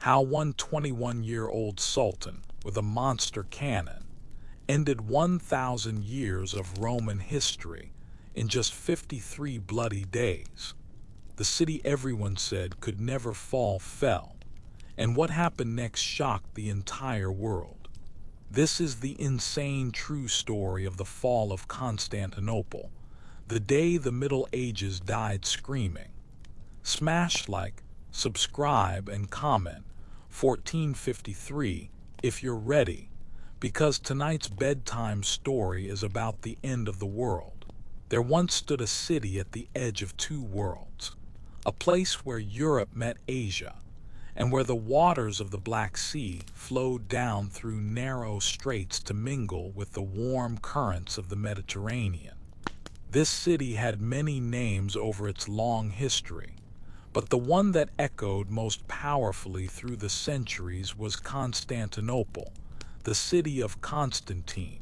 how one 21-year-old sultan with a monster cannon ended 1,000 years of Roman history in just 53 bloody days. The city everyone said could never fall fell, and what happened next shocked the entire world. This is the insane true story of the fall of Constantinople, the day the Middle Ages died screaming. Smash like, subscribe, and comment 1453 if you're ready, because tonight's bedtime story is about the end of the world. There once stood a city at the edge of two worlds, a place where Europe met Asia, and where the waters of the Black Sea flowed down through narrow straits to mingle with the warm currents of the Mediterranean. This city had many names over its long history, but the one that echoed most powerfully through the centuries was Constantinople, the city of Constantine,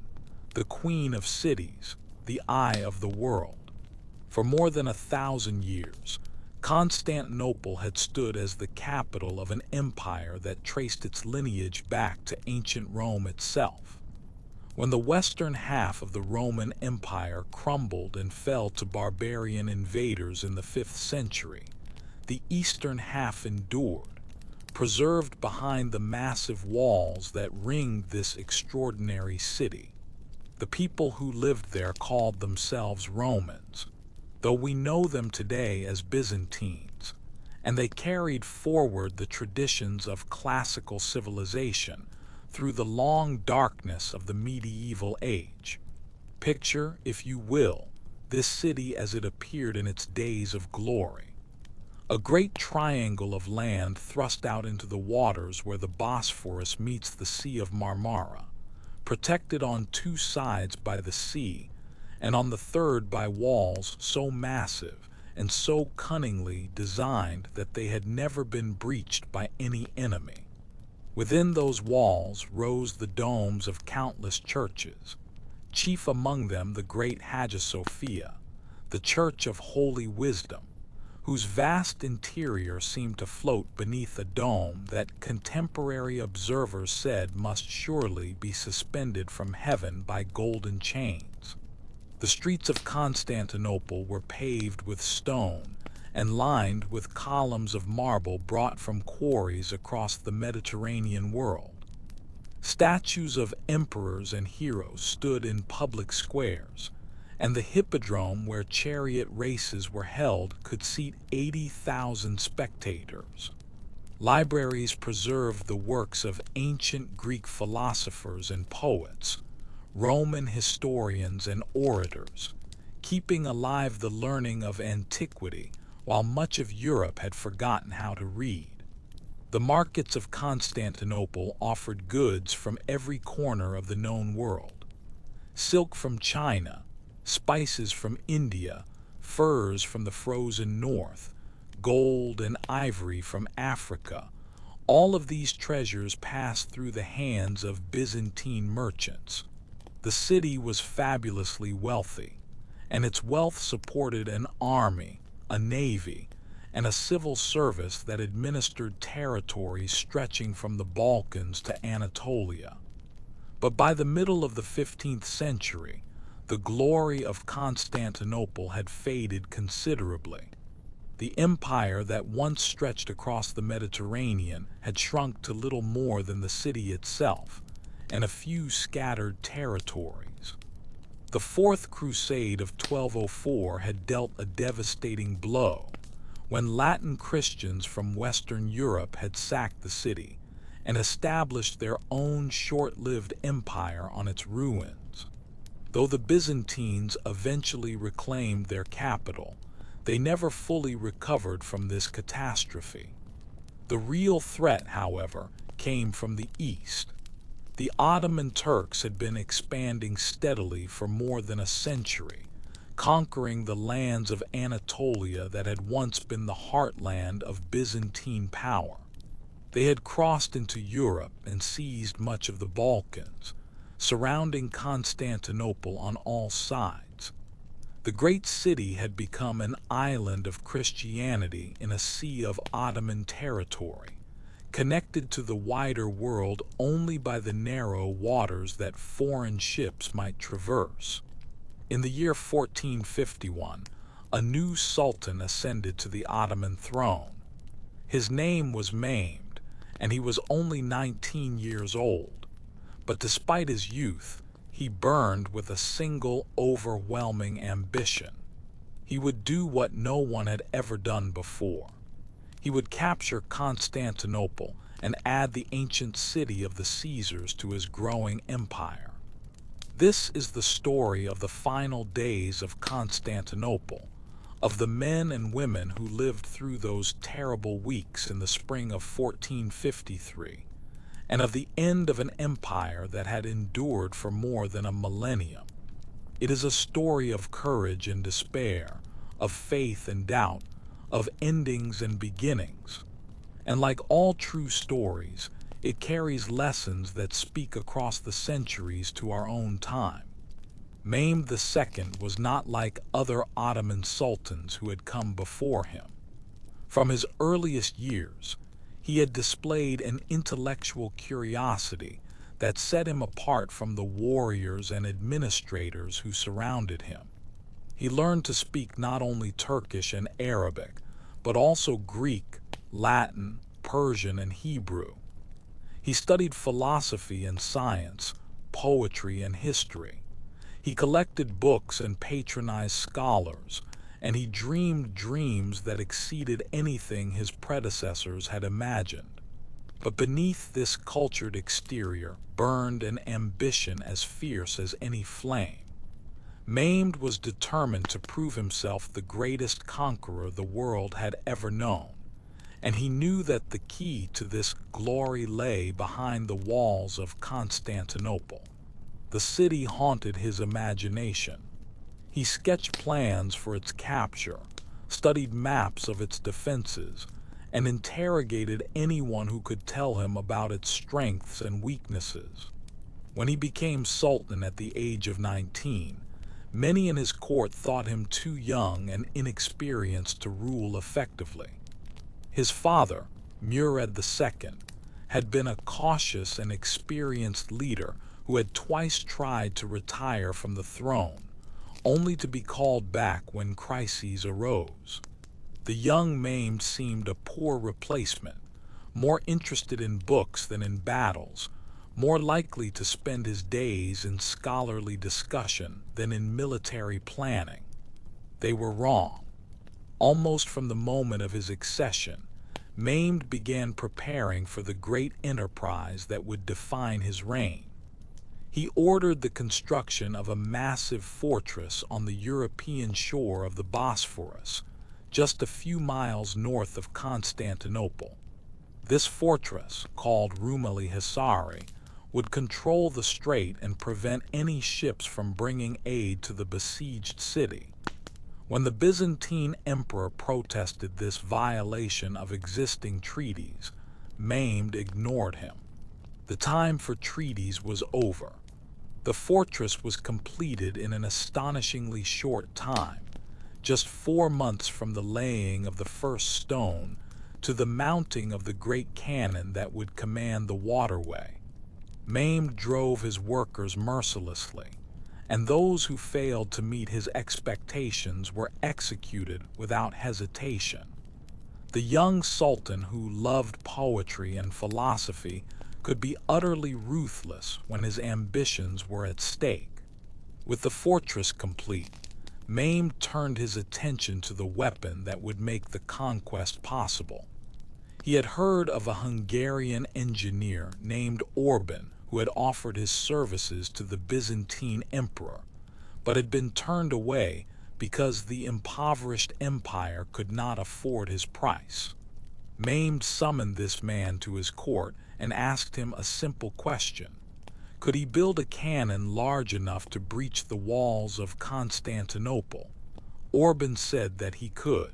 the queen of cities, the eye of the world. For more than 1,000 years, Constantinople had stood as the capital of an empire that traced its lineage back to ancient Rome itself. When the western half of the Roman Empire crumbled and fell to barbarian invaders in the 5th century, the eastern half endured, preserved behind the massive walls that ringed this extraordinary city. The people who lived there called themselves Romans, though we know them today as Byzantines, and they carried forward the traditions of classical civilization through the long darkness of the medieval age. Picture, if you will, this city as it appeared in its days of glory. A great triangle of land thrust out into the waters where the Bosphorus meets the Sea of Marmara, protected on two sides by the sea, and on the third by walls so massive and so cunningly designed that they had never been breached by any enemy. Within those walls rose the domes of countless churches, chief among them the great Hagia Sophia, the Church of Holy Wisdom, whose vast interior seemed to float beneath a dome that contemporary observers said must surely be suspended from heaven by golden chains. The streets of Constantinople were paved with stone and lined with columns of marble brought from quarries across the Mediterranean world. Statues of emperors and heroes stood in public squares, and the hippodrome where chariot races were held could seat 80,000 spectators. Libraries preserved the works of ancient Greek philosophers and poets, Roman historians and orators, keeping alive the learning of antiquity while much of Europe had forgotten how to read. The markets of Constantinople offered goods from every corner of the known world. Silk from China, spices from India, furs from the frozen north, gold and ivory from Africa. All of these treasures passed through the hands of Byzantine merchants. The city was fabulously wealthy, and its wealth supported an army, a navy, and a civil service that administered territories stretching from the Balkans to Anatolia. But by the middle of the 15th century, the glory of Constantinople had faded considerably. The empire that once stretched across the Mediterranean had shrunk to little more than the city itself, and a few scattered territories. The Fourth Crusade of 1204 had dealt a devastating blow, when Latin Christians from Western Europe had sacked the city and established their own short-lived empire on its ruins. Though the Byzantines eventually reclaimed their capital, they never fully recovered from this catastrophe. The real threat, however, came from the east. The Ottoman Turks had been expanding steadily for more than a century, conquering the lands of Anatolia that had once been the heartland of Byzantine power. They had crossed into Europe and seized much of the Balkans, surrounding Constantinople on all sides. The great city had become an island of Christianity in a sea of Ottoman territory, connected to the wider world only by the narrow waters that foreign ships might traverse. In the year 1451, a new sultan ascended to the Ottoman throne. His name was Mehmed, and he was only 19 years old. But despite his youth, he burned with a single overwhelming ambition. He would do what no one had ever done before. He would capture Constantinople and add the ancient city of the Caesars to his growing empire. This is the story of the final days of Constantinople, of the men and women who lived through those terrible weeks in the spring of 1453, and of the end of an empire that had endured for more than a millennium. It is a story of courage and despair, of faith and doubt, of endings and beginnings. And like all true stories, it carries lessons that speak across the centuries to our own time. Mehmed II was not like other Ottoman sultans who had come before him. From his earliest years, he had displayed an intellectual curiosity that set him apart from the warriors and administrators who surrounded him. He learned to speak not only Turkish and Arabic, but also Greek, Latin, Persian, and Hebrew. He studied philosophy and science, poetry and history. He collected books and patronized scholars, and he dreamed dreams that exceeded anything his predecessors had imagined. But beneath this cultured exterior burned an ambition as fierce as any flame. Mehmed was determined to prove himself the greatest conqueror the world had ever known, and he knew that the key to this glory lay behind the walls of Constantinople. The city haunted his imagination. He sketched plans for its capture, studied maps of its defenses, and interrogated anyone who could tell him about its strengths and weaknesses. When he became sultan at the age of 19, many in his court thought him too young and inexperienced to rule effectively. His father, Murad II, had been a cautious and experienced leader who had twice tried to retire from the throne, only to be called back when crises arose. The young Mehmed seemed a poor replacement, more interested in books than in battles, more likely to spend his days in scholarly discussion than in military planning. They were wrong. Almost from the moment of his accession, Mehmed began preparing for the great enterprise that would define his reign. He ordered the construction of a massive fortress on the European shore of the Bosphorus, just a few miles north of Constantinople. This fortress, called Rumeli Hisari, would control the strait and prevent any ships from bringing aid to the besieged city. When the Byzantine emperor protested this violation of existing treaties, Mehmed ignored him. The time for treaties was over. The fortress was completed in an astonishingly short time, just 4 months from the laying of the first stone to the mounting of the great cannon that would command the waterway. Mehmed drove his workers mercilessly, and those who failed to meet his expectations were executed without hesitation. The young sultan, who loved poetry and philosophy, could be utterly ruthless when his ambitions were at stake. With the fortress complete, Mehmed turned his attention to the weapon that would make the conquest possible. He had heard of a Hungarian engineer named Orban who had offered his services to the Byzantine emperor, but had been turned away because the impoverished empire could not afford his price. Mehmed summoned this man to his court and asked him a simple question. Could he build a cannon large enough to breach the walls of Constantinople? Orban said that he could.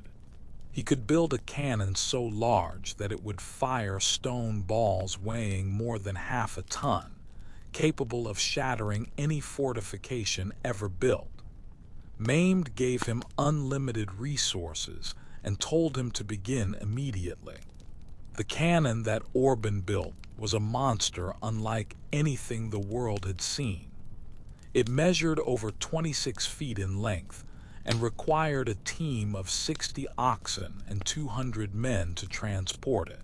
He could build a cannon so large that it would fire stone balls weighing more than half a ton, capable of shattering any fortification ever built. Mehmed gave him unlimited resources and told him to begin immediately. The cannon that Orban built was a monster unlike anything the world had seen. It measured over 26 feet in length and required a team of 60 oxen and 200 men to transport it.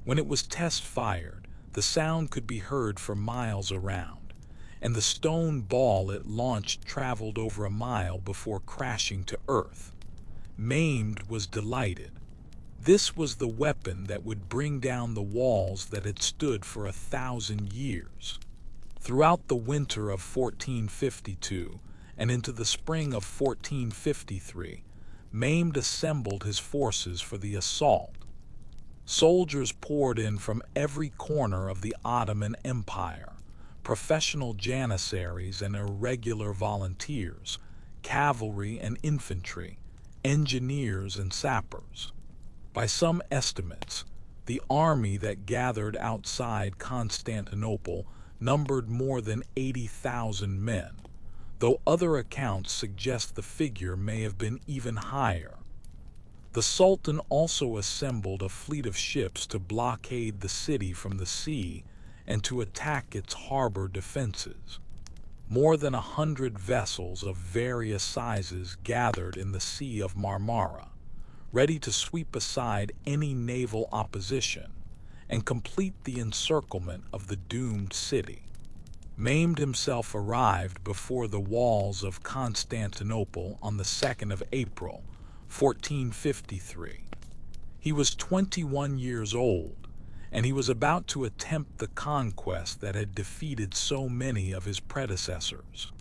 When it was test-fired, the sound could be heard for miles around, and the stone ball it launched traveled over a mile before crashing to earth. Maimed was delighted. This was the weapon that would bring down the walls that had stood for 1,000 years. Throughout the winter of 1452 and into the spring of 1453, Maimed assembled his forces for the assault. Soldiers poured in from every corner of the Ottoman Empire, professional janissaries and irregular volunteers, cavalry and infantry, engineers and sappers. By some estimates, the army that gathered outside Constantinople numbered more than 80,000 men, though other accounts suggest the figure may have been even higher. The Sultan also assembled a fleet of ships to blockade the city from the sea and to attack its harbor defenses. More than 100 vessels of various sizes gathered in the Sea of Marmara, ready to sweep aside any naval opposition and complete the encirclement of the doomed city. Maimed himself arrived before the walls of Constantinople on the 2nd of April, 1453. He was 21 years old, and he was about to attempt the conquest that had defeated so many of his predecessors.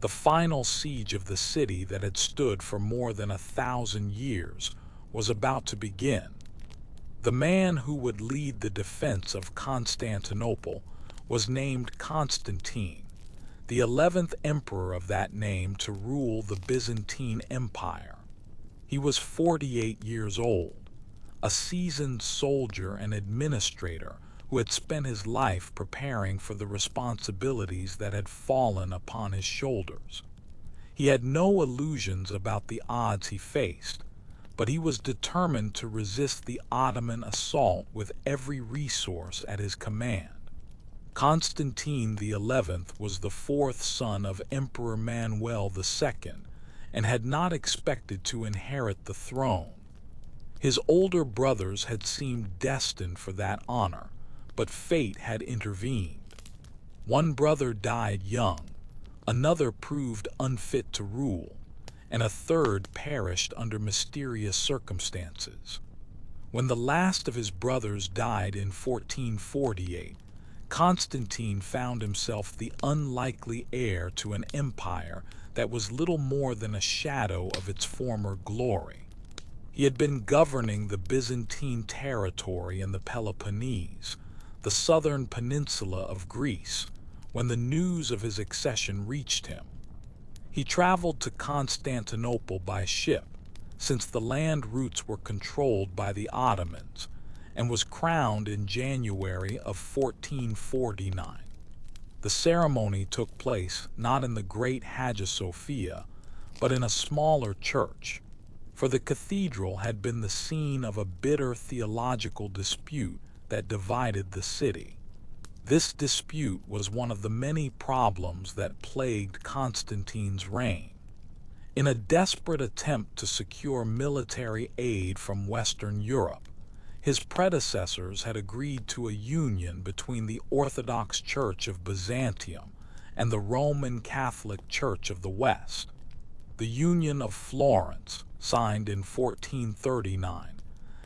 The final siege of the city that had stood for more than 1,000 years was about to begin. The man who would lead the defense of Constantinople was named Constantine, the 11th emperor of that name to rule the Byzantine Empire. He was 48 years old, a seasoned soldier and administrator who had spent his life preparing for the responsibilities that had fallen upon his shoulders. He had no illusions about the odds he faced, but he was determined to resist the Ottoman assault with every resource at his command. Constantine XI was the fourth son of Emperor Manuel II and had not expected to inherit the throne. His older brothers had seemed destined for that honor, but fate had intervened. One brother died young, another proved unfit to rule, and a third perished under mysterious circumstances. When the last of his brothers died in 1448, Constantine found himself the unlikely heir to an empire that was little more than a shadow of its former glory. He had been governing the Byzantine territory in the Peloponnese, the southern peninsula of Greece, when the news of his accession reached him. He traveled to Constantinople by ship, since the land routes were controlled by the Ottomans, and was crowned in January of 1449. The ceremony took place not in the great Hagia Sophia, but in a smaller church, for the cathedral had been the scene of a bitter theological dispute that divided the city. This dispute was one of the many problems that plagued Constantine's reign. In a desperate attempt to secure military aid from Western Europe, his predecessors had agreed to a union between the Orthodox Church of Byzantium and the Roman Catholic Church of the West. The Union of Florence, signed in 1439,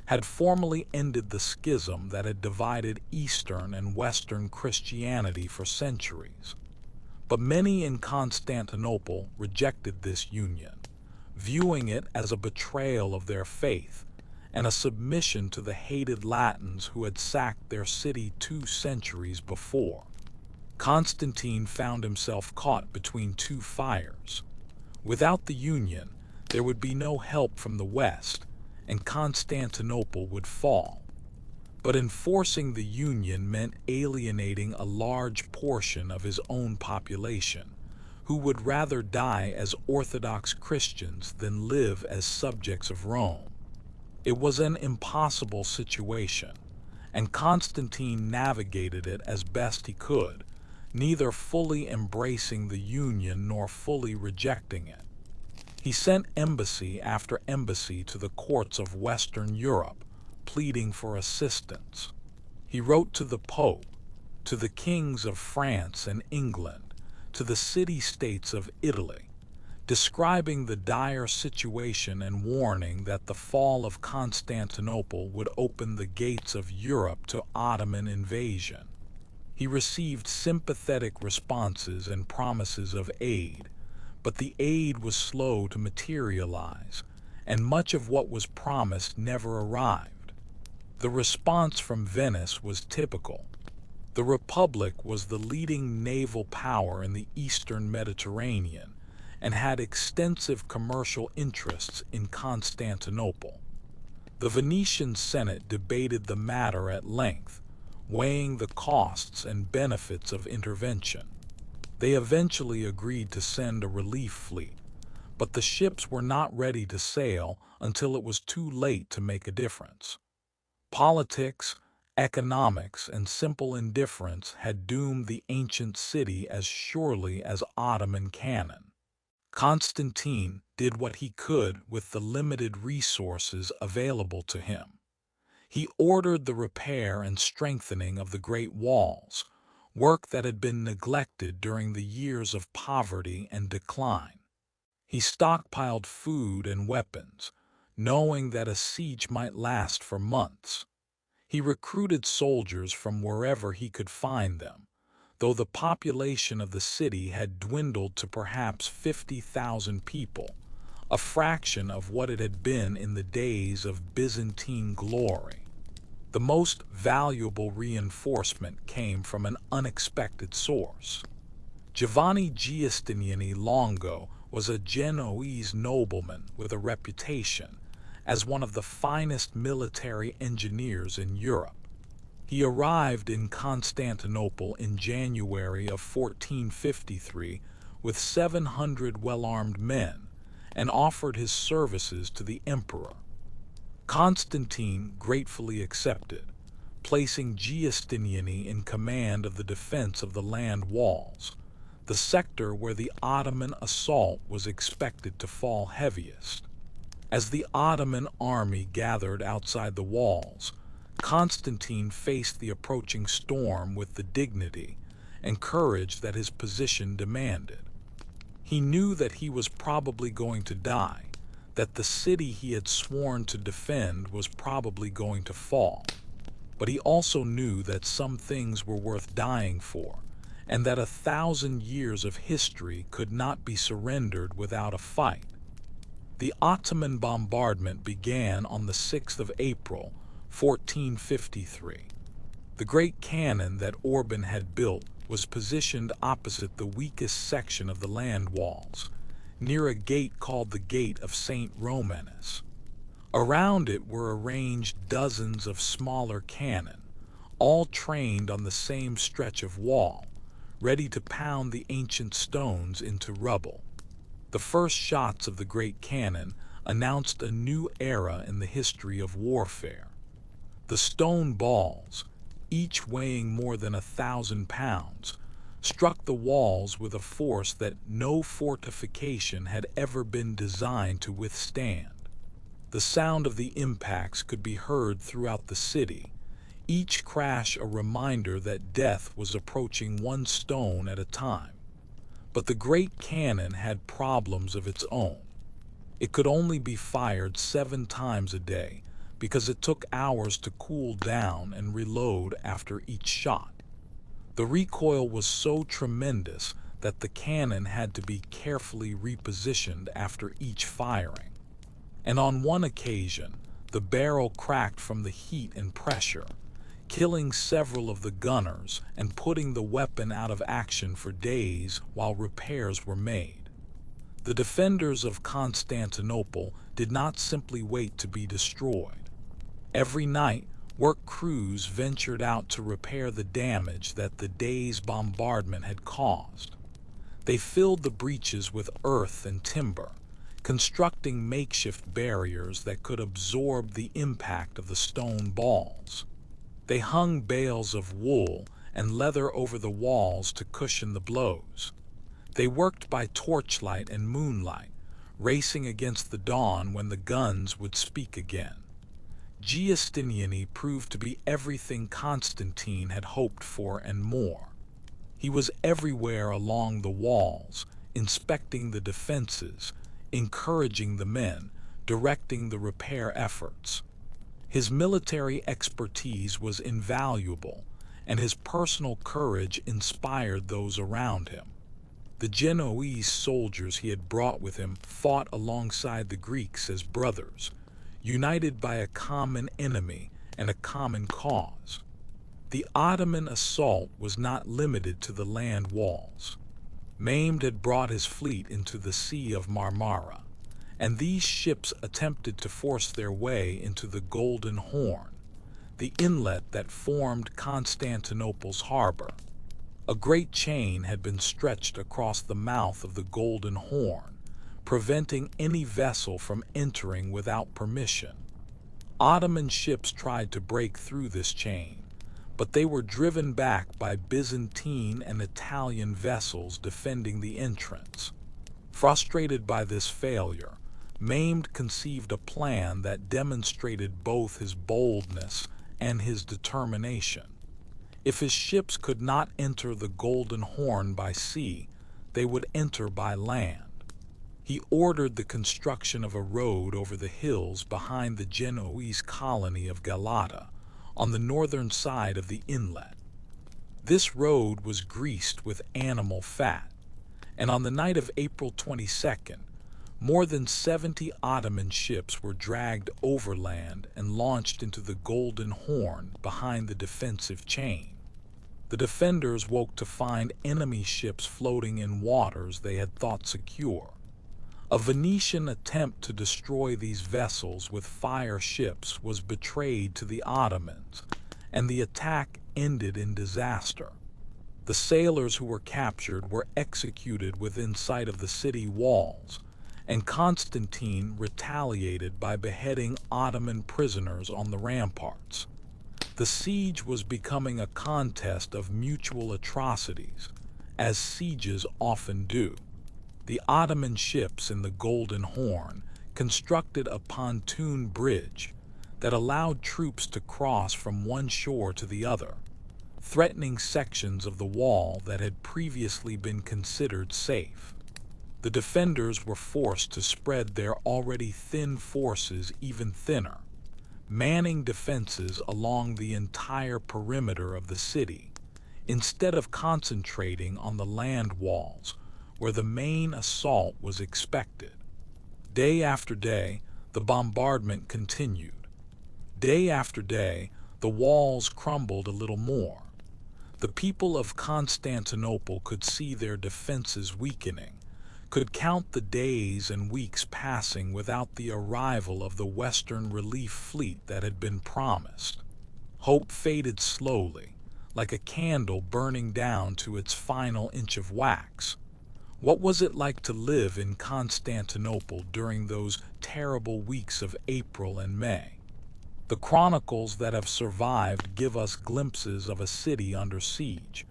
had formally ended the schism that had divided Eastern and Western Christianity for centuries. But many in Constantinople rejected this union, viewing it as a betrayal of their faith and a submission to the hated Latins who had sacked their city 2 centuries before. Constantine found himself caught between two fires. Without the union, there would be no help from the West, and Constantinople would fall. But enforcing the union meant alienating a large portion of his own population, who would rather die as Orthodox Christians than live as subjects of Rome. It was an impossible situation, and Constantine navigated it as best he could, neither fully embracing the union nor fully rejecting it. He sent embassy after embassy to the courts of Western Europe, pleading for assistance. He wrote to the Pope, to the kings of France and England, to the city-states of Italy, describing the dire situation and warning that the fall of Constantinople would open the gates of Europe to Ottoman invasion. He received sympathetic responses and promises of aid, but the aid was slow to materialize, and much of what was promised never arrived. The response from Venice was typical. The Republic was the leading naval power in the eastern Mediterranean and had extensive commercial interests in Constantinople. The Venetian Senate debated the matter at length, weighing the costs and benefits of intervention. They eventually agreed to send a relief fleet, but the ships were not ready to sail until it was too late to make a difference. Politics, economics, and simple indifference had doomed the ancient city as surely as Ottoman cannon. Constantine did what he could with the limited resources available to him. He ordered the repair and strengthening of the great walls, work that had been neglected during the years of poverty and decline. He stockpiled food and weapons, knowing that a siege might last for months. He recruited soldiers from wherever he could find them, though the population of the city had dwindled to perhaps 50,000 people, a fraction of what it had been in the days of Byzantine glory. The most valuable reinforcement came from an unexpected source. Giovanni Giustiniani Longo was a Genoese nobleman with a reputation as one of the finest military engineers in Europe. He arrived in Constantinople in January of 1453 with 700 well-armed men and offered his services to the emperor. Constantine gratefully accepted, placing Giustiniani in command of the defense of the land walls, the sector where the Ottoman assault was expected to fall heaviest. As the Ottoman army gathered outside the walls, Constantine faced the approaching storm with the dignity and courage that his position demanded. He knew that he was probably going to die, that the city he had sworn to defend was probably going to fall. But he also knew that some things were worth dying for, and that 1,000 years of history could not be surrendered without a fight. The Ottoman bombardment began on the 6th of April, 1453. The great cannon that Orban had built was positioned opposite the weakest section of the land walls, near a gate called the Gate of St. Romanus. Around it were arranged dozens of smaller cannon, all trained on the same stretch of wall, ready to pound the ancient stones into rubble. The first shots of the great cannon announced a new era in the history of warfare. The stone balls, each weighing more than 1,000 pounds, struck the walls with a force that no fortification had ever been designed to withstand. The sound of the impacts could be heard throughout the city, each crash a reminder that death was approaching one stone at a time. But the great cannon had problems of its own. It could only be fired 7 times a day because it took hours to cool down and reload after each shot. The recoil was so tremendous that the cannon had to be carefully repositioned after each firing. And on one occasion, the barrel cracked from the heat and pressure, killing several of the gunners and putting the weapon out of action for days while repairs were made. The defenders of Constantinople did not simply wait to be destroyed. Every night, work crews ventured out to repair the damage that the day's bombardment had caused. They filled the breaches with earth and timber, constructing makeshift barriers that could absorb the impact of the stone balls. They hung bales of wool and leather over the walls to cushion the blows. They worked by torchlight and moonlight, racing against the dawn when the guns would speak again. Giustiniani proved to be everything Constantine had hoped for and more. He was everywhere along the walls, inspecting the defenses, encouraging the men, directing the repair efforts. His military expertise was invaluable, and his personal courage inspired those around him. The Genoese soldiers he had brought with him fought alongside the Greeks as brothers, united by a common enemy and a common cause. The Ottoman assault was not limited to the land walls. Mehmed had brought his fleet into the Sea of Marmara, and these ships attempted to force their way into the Golden Horn, the inlet that formed Constantinople's harbor. A great chain had been stretched across the mouth of the Golden Horn, preventing any vessel from entering without permission. Ottoman ships tried to break through this chain, but they were driven back by Byzantine and Italian vessels defending the entrance. Frustrated by this failure, Mehmed conceived a plan that demonstrated both his boldness and his determination. If his ships could not enter the Golden Horn by sea, they would enter by land. He ordered the construction of a road over the hills behind the Genoese colony of Galata, on the northern side of the inlet. This road was greased with animal fat, and on the night of April 22nd, more than 70 Ottoman ships were dragged overland and launched into the Golden Horn behind the defensive chain. The defenders woke to find enemy ships floating in waters they had thought secure. A Venetian attempt to destroy these vessels with fire ships was betrayed to the Ottomans, and the attack ended in disaster. The sailors who were captured were executed within sight of the city walls, and Constantine retaliated by beheading Ottoman prisoners on the ramparts. The siege was becoming a contest of mutual atrocities, as sieges often do. The Ottoman ships in the Golden Horn constructed a pontoon bridge that allowed troops to cross from one shore to the other, threatening sections of the wall that had previously been considered safe. The defenders were forced to spread their already thin forces even thinner, manning defenses along the entire perimeter of the city, instead of concentrating on the land walls, where the main assault was expected. Day after day, the bombardment continued. Day after day, the walls crumbled a little more. The people of Constantinople could see their defenses weakening, could count the days and weeks passing without the arrival of the Western relief fleet that had been promised. Hope faded slowly, like a candle burning down to its final inch of wax. What was it like to live in Constantinople during those terrible weeks of April and May? The chronicles that have survived give us glimpses of a city under siege,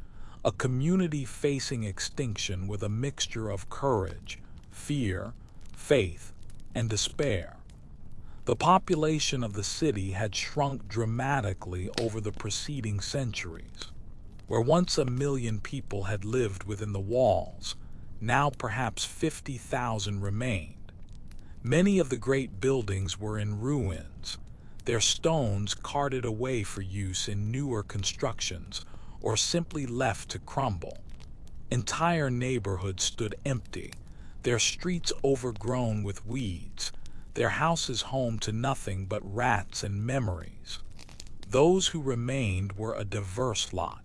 a community facing extinction with a mixture of courage, fear, faith, and despair. The population of the city had shrunk dramatically over the preceding centuries. Where once 1 million people had lived within the walls, now perhaps 50,000 remained. Many of the great buildings were in ruins, their stones carted away for use in newer constructions or simply left to crumble. Entire neighborhoods stood empty, their streets overgrown with weeds, their houses home to nothing but rats and memories. Those who remained were a diverse lot.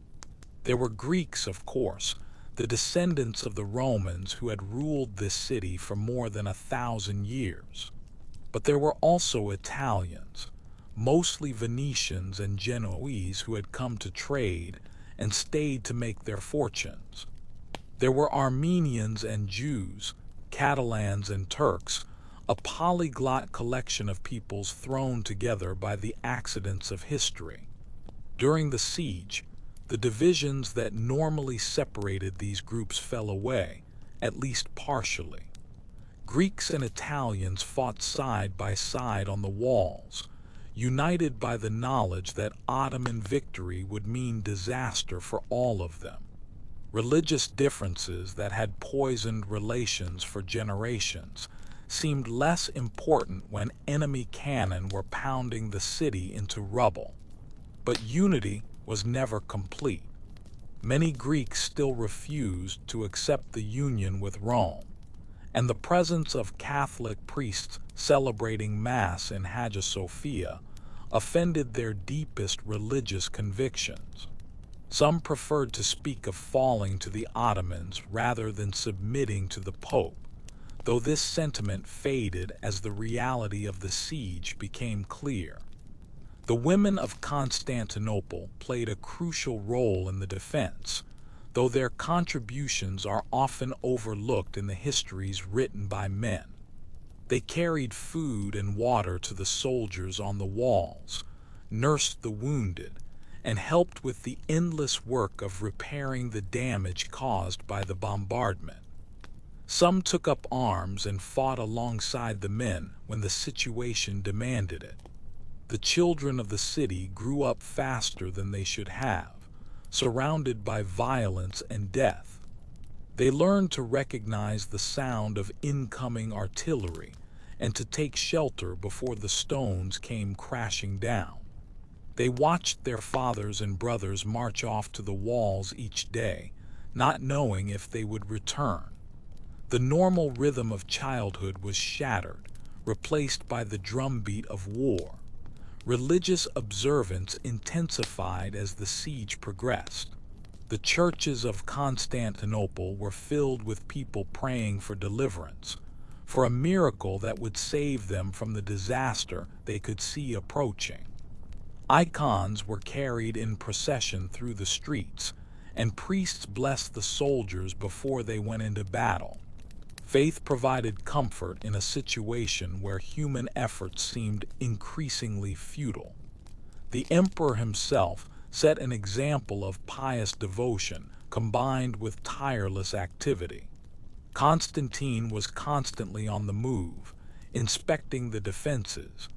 There were Greeks, of course, the descendants of the Romans who had ruled this city for more than 1,000 years. But there were also Italians, mostly Venetians and Genoese who had come to trade and stayed to make their fortunes. There were Armenians and Jews, Catalans and Turks, a polyglot collection of peoples thrown together by the accidents of history. During the siege, the divisions that normally separated these groups fell away, at least partially. Greeks and Italians fought side by side on the walls, united by the knowledge that Ottoman victory would mean disaster for all of them. Religious differences that had poisoned relations for generations seemed less important when enemy cannon were pounding the city into rubble. But unity was never complete. Many Greeks still refused to accept the union with Rome, and the presence of Catholic priests celebrating Mass in Hagia Sophia offended their deepest religious convictions. Some preferred to speak of falling to the Ottomans rather than submitting to the Pope, though this sentiment faded as the reality of the siege became clear. The women of Constantinople played a crucial role in the defense, though their contributions are often overlooked in the histories written by men. They carried food and water to the soldiers on the walls, nursed the wounded, and helped with the endless work of repairing the damage caused by the bombardment. Some took up arms and fought alongside the men when the situation demanded it. The children of the city grew up faster than they should have, surrounded by violence and death. They learned to recognize the sound of incoming artillery and to take shelter before the stones came crashing down. They watched their fathers and brothers march off to the walls each day, not knowing if they would return. The normal rhythm of childhood was shattered, replaced by the drumbeat of war. Religious observance intensified as the siege progressed. The churches of Constantinople were filled with people praying for deliverance, for a miracle that would save them from the disaster they could see approaching. Icons were carried in procession through the streets, and priests blessed the soldiers before they went into battle. Faith provided comfort in a situation where human efforts seemed increasingly futile. The emperor himself set an example of pious devotion combined with tireless activity. Constantine was constantly on the move, inspecting the defenses,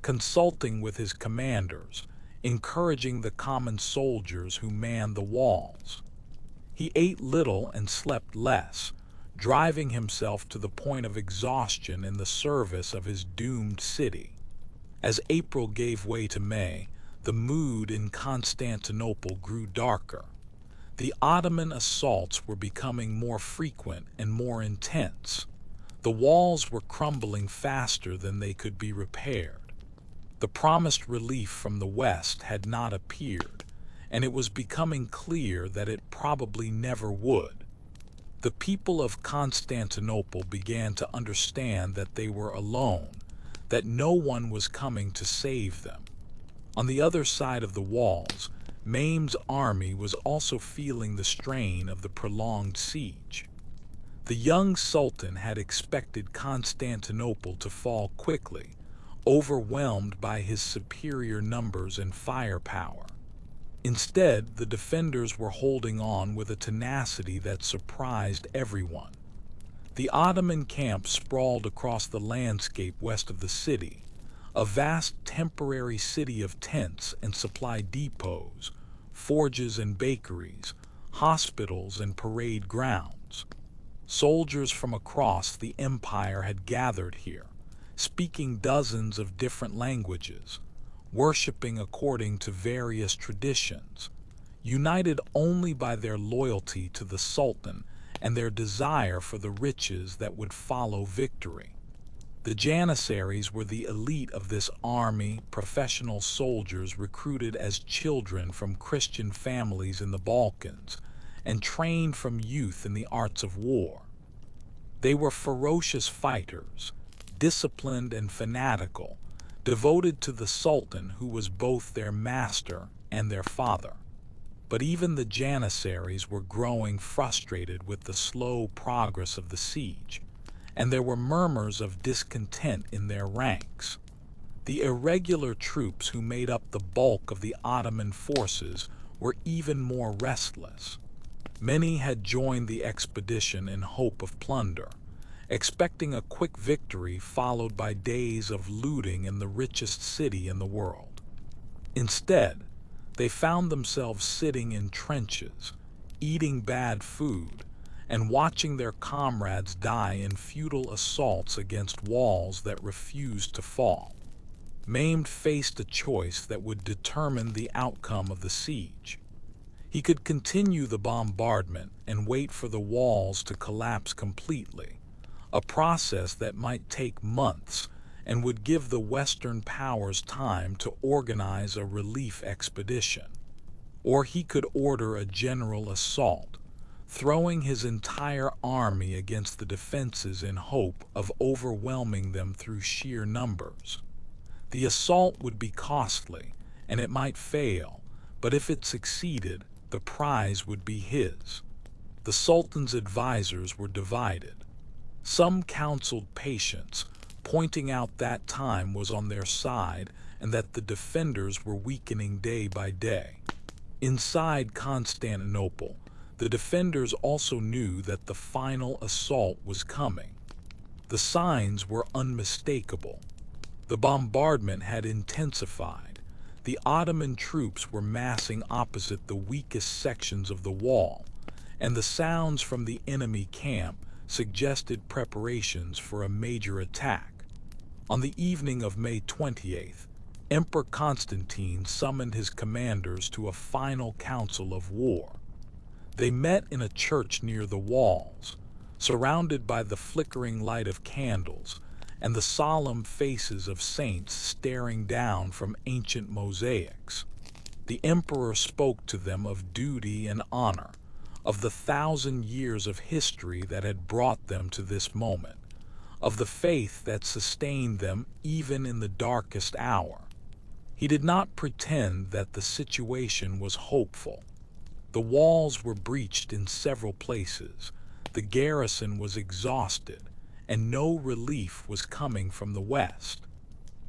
consulting with his commanders, encouraging the common soldiers who manned the walls. He ate little and slept less, driving himself to the point of exhaustion in the service of his doomed city. As April gave way to May, the mood in Constantinople grew darker. The Ottoman assaults were becoming more frequent and more intense. The walls were crumbling faster than they could be repaired. The promised relief from the West had not appeared, and it was becoming clear that it probably never would. The people of Constantinople began to understand that they were alone, that no one was coming to save them. On the other side of the walls, Mehmed's army was also feeling the strain of the prolonged siege. The young sultan had expected Constantinople to fall quickly, overwhelmed by his superior numbers and firepower. Instead, the defenders were holding on with a tenacity that surprised everyone. The Ottoman camp sprawled across the landscape west of the city, a vast temporary city of tents and supply depots, forges and bakeries, hospitals and parade grounds. Soldiers from across the empire had gathered here, speaking dozens of different languages, worshiping according to various traditions, united only by their loyalty to the Sultan and their desire for the riches that would follow victory. The Janissaries were the elite of this army, professional soldiers recruited as children from Christian families in the Balkans and trained from youth in the arts of war. They were ferocious fighters, disciplined and fanatical, devoted to the Sultan who was both their master and their father. But even the Janissaries were growing frustrated with the slow progress of the siege, and there were murmurs of discontent in their ranks. The irregular troops who made up the bulk of the Ottoman forces were even more restless. Many had joined the expedition in hope of plunder, expecting a quick victory followed by days of looting in the richest city in the world. Instead, they found themselves sitting in trenches, eating bad food, and watching their comrades die in futile assaults against walls that refused to fall. Mehmed faced a choice that would determine the outcome of the siege. He could continue the bombardment and wait for the walls to collapse completely, a process that might take months and would give the Western powers time to organize a relief expedition. Or he could order a general assault, throwing his entire army against the defenses in hope of overwhelming them through sheer numbers. The assault would be costly, and it might fail, but if it succeeded, the prize would be his. The Sultan's advisors were divided. Some counseled patience, pointing out that time was on their side and that the defenders were weakening day by day. Inside Constantinople, the defenders also knew that the final assault was coming. The signs were unmistakable. The bombardment had intensified. The Ottoman troops were massing opposite the weakest sections of the wall, and the sounds from the enemy camp suggested preparations for a major attack. On the evening of May 28th, Emperor Constantine summoned his commanders to a final council of war. They met in a church near the walls, surrounded by the flickering light of candles and the solemn faces of saints staring down from ancient mosaics. The emperor spoke to them of duty and honor, of the 1,000 years of history that had brought them to this moment, of the faith that sustained them even in the darkest hour. He did not pretend that the situation was hopeful. The walls were breached in several places, the garrison was exhausted, and no relief was coming from the west.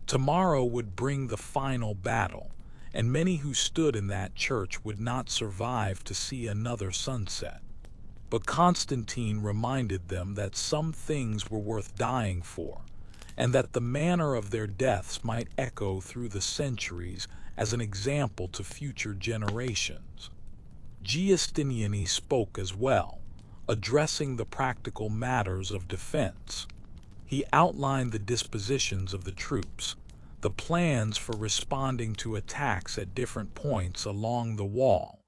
Tomorrow would bring the final battle, and many who stood in that church would not survive to see another sunset. But Constantine reminded them that some things were worth dying for, and that the manner of their deaths might echo through the centuries as an example to future generations. Giustiniani spoke as well, addressing the practical matters of defense. He outlined the dispositions of the troops, the plans for responding to attacks at different points along the wall,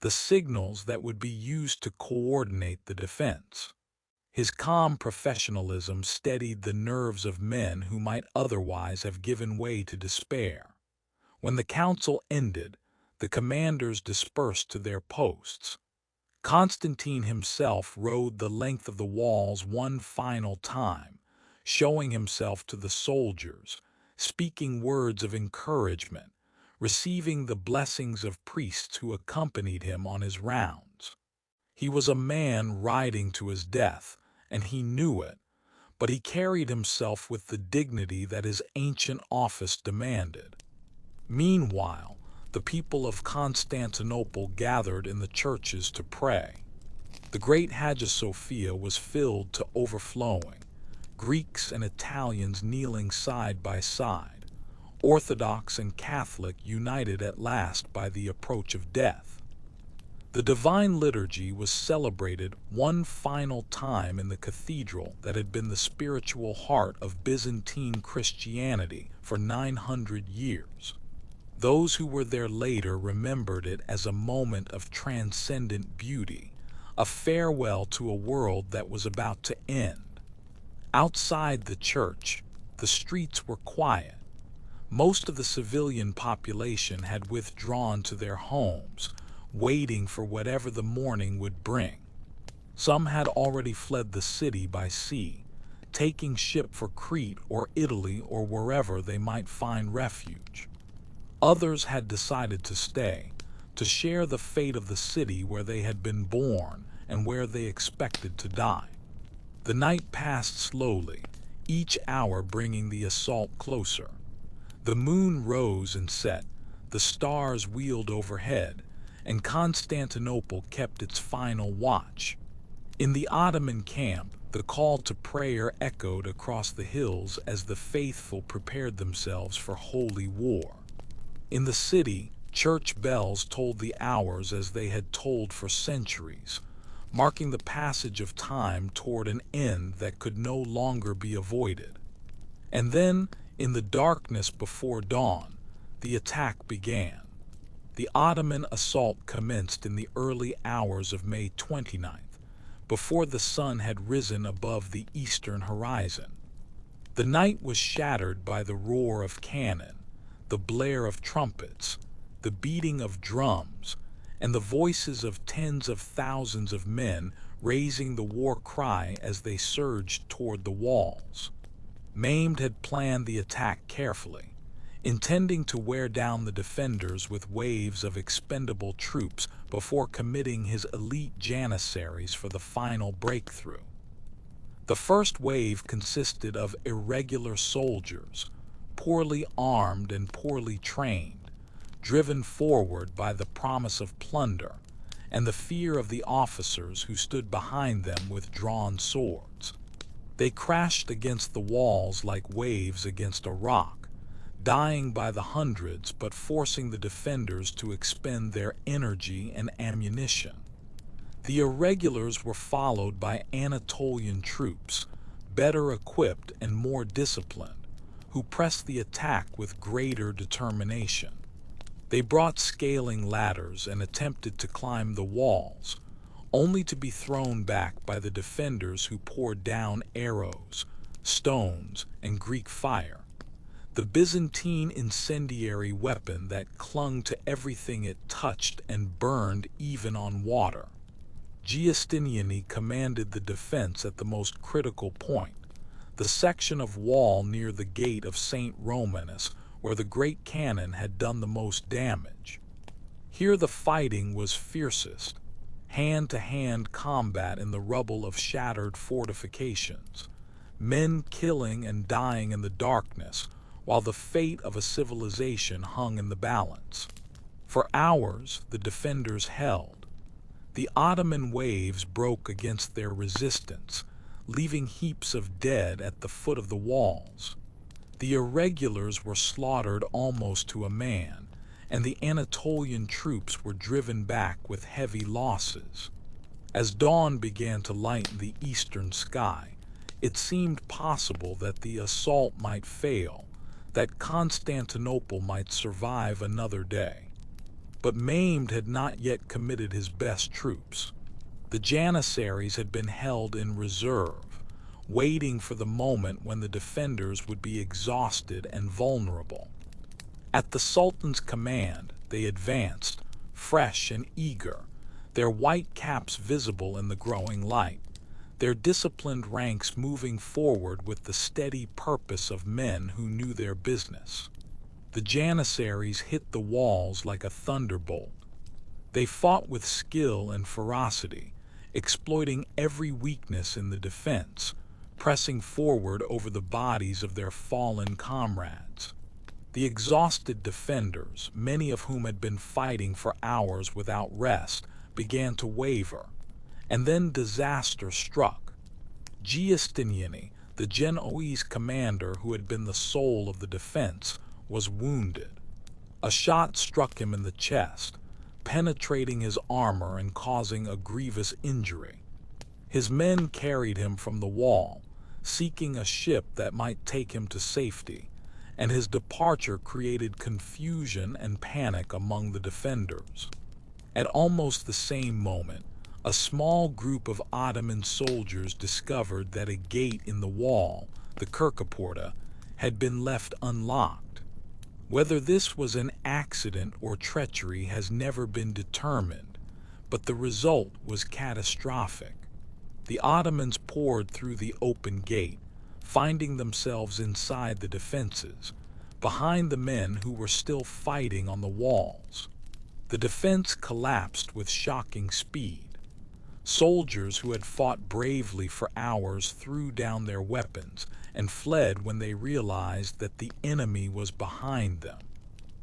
the signals that would be used to coordinate the defense. His calm professionalism steadied the nerves of men who might otherwise have given way to despair. When the council ended, the commanders dispersed to their posts. Constantine himself rode the length of the walls one final time, showing himself to the soldiers, speaking words of encouragement, receiving the blessings of priests who accompanied him on his rounds. He was a man riding to his death, and he knew it, but he carried himself with the dignity that his ancient office demanded. Meanwhile, the people of Constantinople gathered in the churches to pray. The great Hagia Sophia was filled to overflowing, Greeks and Italians kneeling side by side, Orthodox and Catholic united at last by the approach of death. The Divine Liturgy was celebrated one final time in the cathedral that had been the spiritual heart of Byzantine Christianity for 900 years. Those who were there later remembered it as a moment of transcendent beauty, a farewell to a world that was about to end. Outside the church, the streets were quiet. Most of the civilian population had withdrawn to their homes, waiting for whatever the morning would bring. Some had already fled the city by sea, taking ship for Crete or Italy or wherever they might find refuge. Others had decided to stay, to share the fate of the city where they had been born and where they expected to die. The night passed slowly, each hour bringing the assault closer. The moon rose and set, the stars wheeled overhead, and Constantinople kept its final watch. In the Ottoman camp, the call to prayer echoed across the hills as the faithful prepared themselves for holy war. In the city, church bells tolled the hours as they had tolled for centuries, marking the passage of time toward an end that could no longer be avoided. And then, in the darkness before dawn, the attack began. The Ottoman assault commenced in the early hours of May 29th, before the sun had risen above the eastern horizon. The night was shattered by the roar of cannon, the blare of trumpets, the beating of drums, and the voices of tens of thousands of men raising the war cry as they surged toward the walls. Mehmed had planned the attack carefully, intending to wear down the defenders with waves of expendable troops before committing his elite janissaries for the final breakthrough. The first wave consisted of irregular soldiers, poorly armed and poorly trained, driven forward by the promise of plunder and the fear of the officers who stood behind them with drawn swords. They crashed against the walls like waves against a rock, dying by the hundreds but forcing the defenders to expend their energy and ammunition. The irregulars were followed by Anatolian troops, better equipped and more disciplined, who pressed the attack with greater determination. They brought scaling ladders and attempted to climb the walls, only to be thrown back by the defenders who poured down arrows, stones, and Greek fire, the Byzantine incendiary weapon that clung to everything it touched and burned even on water. Giustiniani commanded the defense at the most critical point, the section of wall near the gate of St. Romanus, where the great cannon had done the most damage. Here the fighting was fiercest, hand-to-hand combat in the rubble of shattered fortifications, men killing and dying in the darkness, while the fate of a civilization hung in the balance. For hours the defenders held. The Ottoman waves broke against their resistance, leaving heaps of dead at the foot of the walls. The irregulars were slaughtered almost to a man, and the Anatolian troops were driven back with heavy losses. As dawn began to lighten the eastern sky, it seemed possible that the assault might fail, that Constantinople might survive another day. But Mehmed had not yet committed his best troops. The janissaries had been held in reserve, waiting for the moment when the defenders would be exhausted and vulnerable. At the Sultan's command, they advanced, fresh and eager, their white caps visible in the growing light, their disciplined ranks moving forward with the steady purpose of men who knew their business. The janissaries hit the walls like a thunderbolt. They fought with skill and ferocity, exploiting every weakness in the defense, pressing forward over the bodies of their fallen comrades. The exhausted defenders, many of whom had been fighting for hours without rest, began to waver, and then disaster struck. Giustiniani, the Genoese commander who had been the soul of the defense, was wounded. A shot struck him in the chest, penetrating his armor and causing a grievous injury. His men carried him from the wall, seeking a ship that might take him to safety, and his departure created confusion and panic among the defenders. At almost the same moment, a small group of Ottoman soldiers discovered that a gate in the wall, the Kirkaporta, had been left unlocked. Whether this was an accident or treachery has never been determined, but the result was catastrophic. The Ottomans poured through the open gate, finding themselves inside the defenses, behind the men who were still fighting on the walls. The defense collapsed with shocking speed. Soldiers who had fought bravely for hours threw down their weapons and fled when they realized that the enemy was behind them.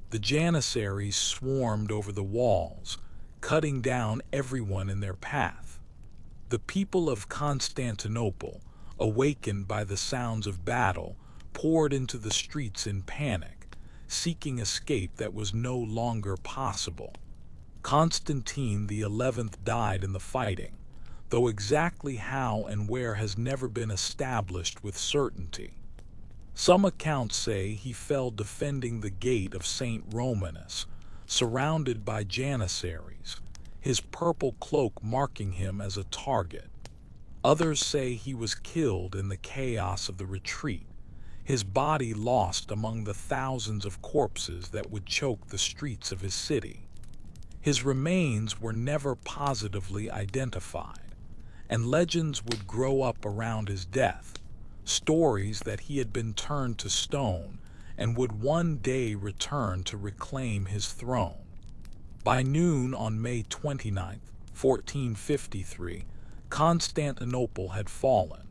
The Janissaries swarmed over the walls, cutting down everyone in their path. The people of Constantinople, awakened by the sounds of battle, poured into the streets in panic, seeking escape that was no longer possible. Constantine the 11th died in the fighting, though exactly how and where has never been established with certainty. Some accounts say he fell defending the gate of St. Romanus, surrounded by Janissaries, his purple cloak marking him as a target. Others say he was killed in the chaos of the retreat, his body lost among the thousands of corpses that would choke the streets of his city. His remains were never positively identified, and legends would grow up around his death, stories that he had been turned to stone and would one day return to reclaim his throne. By noon on May 29, 1453, Constantinople had fallen.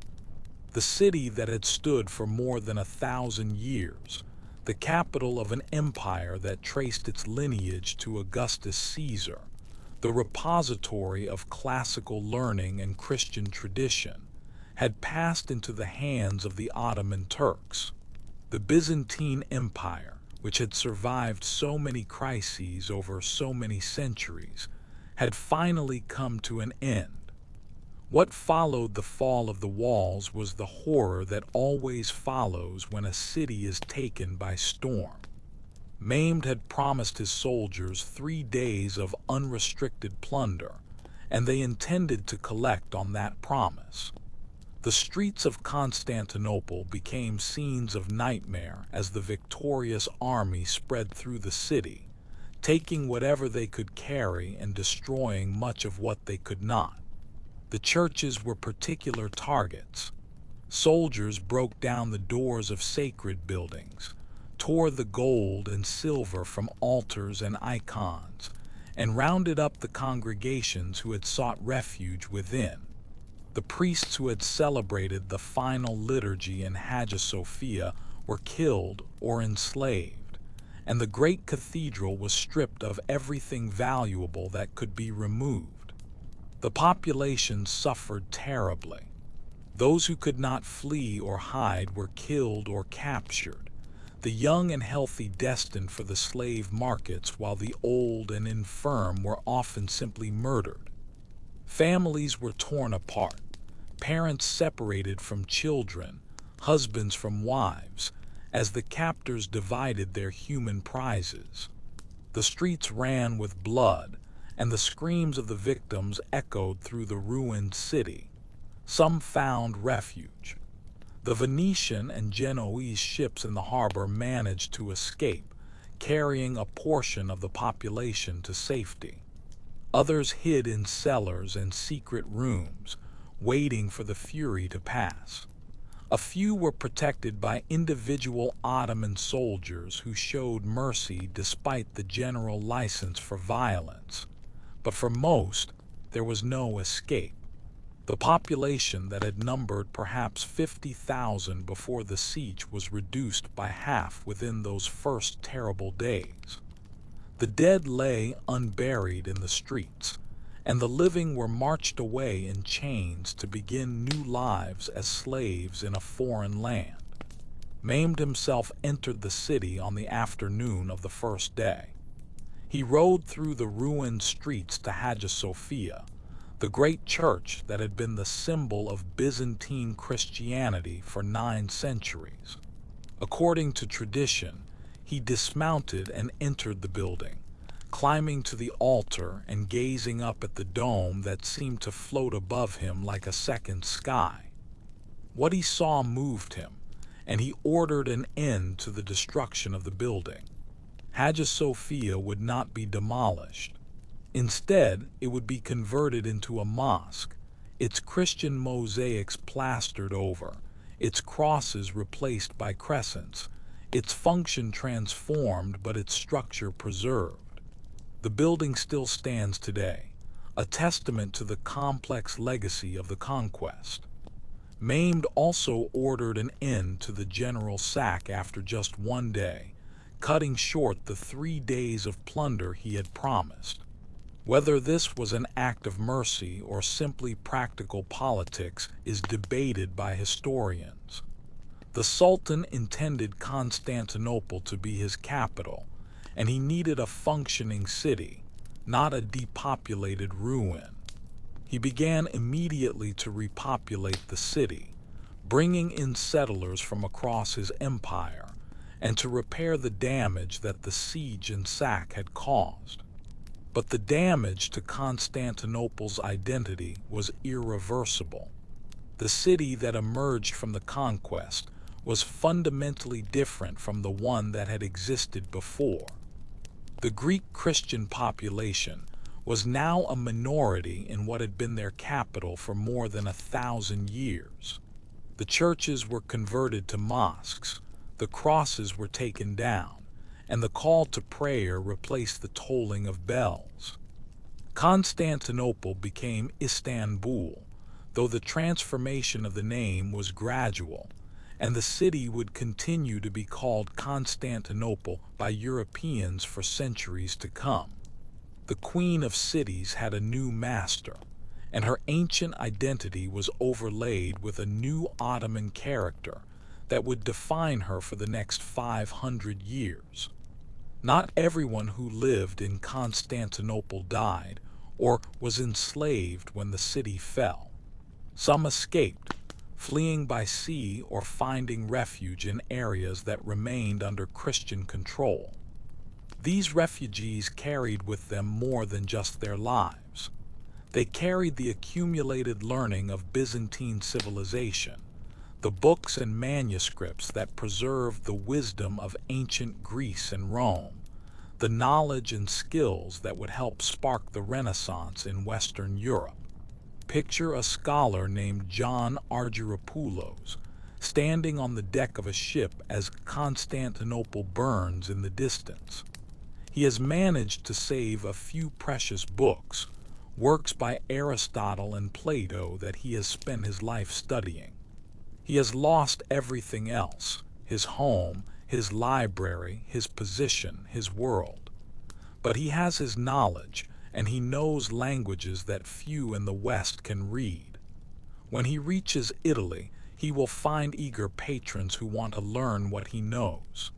The city that had stood for more than 1,000 years, the capital of an empire that traced its lineage to Augustus Caesar, the repository of classical learning and Christian tradition, had passed into the hands of the Ottoman Turks. The Byzantine Empire, which had survived so many crises over so many centuries, had finally come to an end. What followed the fall of the walls was the horror that always follows when a city is taken by storm. Mehmed had promised his soldiers 3 days of unrestricted plunder, and they intended to collect on that promise. The streets of Constantinople became scenes of nightmare as the victorious army spread through the city, taking whatever they could carry and destroying much of what they could not. The churches were particular targets. Soldiers broke down the doors of sacred buildings, tore the gold and silver from altars and icons, and rounded up the congregations who had sought refuge within. The priests who had celebrated the final liturgy in Hagia Sophia were killed or enslaved, and the great cathedral was stripped of everything valuable that could be removed. The population suffered terribly. Those who could not flee or hide were killed or captured, the young and healthy destined for the slave markets, while the old and infirm were often simply murdered. Families were torn apart, parents separated from children, husbands from wives, as the captors divided their human prizes. The streets ran with blood, and the screams of the victims echoed through the ruined city. Some found refuge. The Venetian and Genoese ships in the harbor managed to escape, carrying a portion of the population to safety. Others hid in cellars and secret rooms, waiting for the fury to pass. A few were protected by individual Ottoman soldiers who showed mercy despite the general license for violence. But for most, there was no escape. The population that had numbered perhaps 50,000 before the siege was reduced by half within those first terrible days. The dead lay unburied in the streets, and the living were marched away in chains to begin new lives as slaves in a foreign land. Mehmed himself entered the city on the afternoon of the first day. He rode through the ruined streets to Hagia Sophia, the great church that had been the symbol of Byzantine Christianity for 9 centuries. According to tradition, he dismounted and entered the building, climbing to the altar and gazing up at the dome that seemed to float above him like a second sky. What he saw moved him, and he ordered an end to the destruction of the building. Hagia Sophia would not be demolished. Instead, it would be converted into a mosque, its Christian mosaics plastered over, its crosses replaced by crescents, its function transformed but its structure preserved. The building still stands today, a testament to the complex legacy of the conquest. Mehmed also ordered an end to the general sack after just one day, cutting short the 3 days of plunder he had promised. Whether this was an act of mercy or simply practical politics is debated by historians. The Sultan intended Constantinople to be his capital, and he needed a functioning city, not a depopulated ruin. He began immediately to repopulate the city, bringing in settlers from across his empire, and to repair the damage that the siege and sack had caused. But the damage to Constantinople's identity was irreversible. The city that emerged from the conquest was fundamentally different from the one that had existed before. The Greek Christian population was now a minority in what had been their capital for more than 1,000 years. The churches were converted to mosques, the crosses were taken down, and the call to prayer replaced the tolling of bells. Constantinople became Istanbul, though the transformation of the name was gradual, and the city would continue to be called Constantinople by Europeans for centuries to come. The Queen of Cities had a new master, and her ancient identity was overlaid with a new Ottoman character that would define her for the next 500 years. Not everyone who lived in Constantinople died or was enslaved when the city fell. Some escaped, fleeing by sea or finding refuge in areas that remained under Christian control. These refugees carried with them more than just their lives. They carried the accumulated learning of Byzantine civilization, the books and manuscripts that preserved the wisdom of ancient Greece and Rome, the knowledge and skills that would help spark the Renaissance in Western Europe. Picture a scholar named John Argyropoulos standing on the deck of a ship as Constantinople burns in the distance. He has managed to save a few precious books, works by Aristotle and Plato that he has spent his life studying. He has lost everything else, his home, his library, his position, his world. But he has his knowledge, and he knows languages that few in the West can read. When he reaches Italy, he will find eager patrons who want to learn what he knows.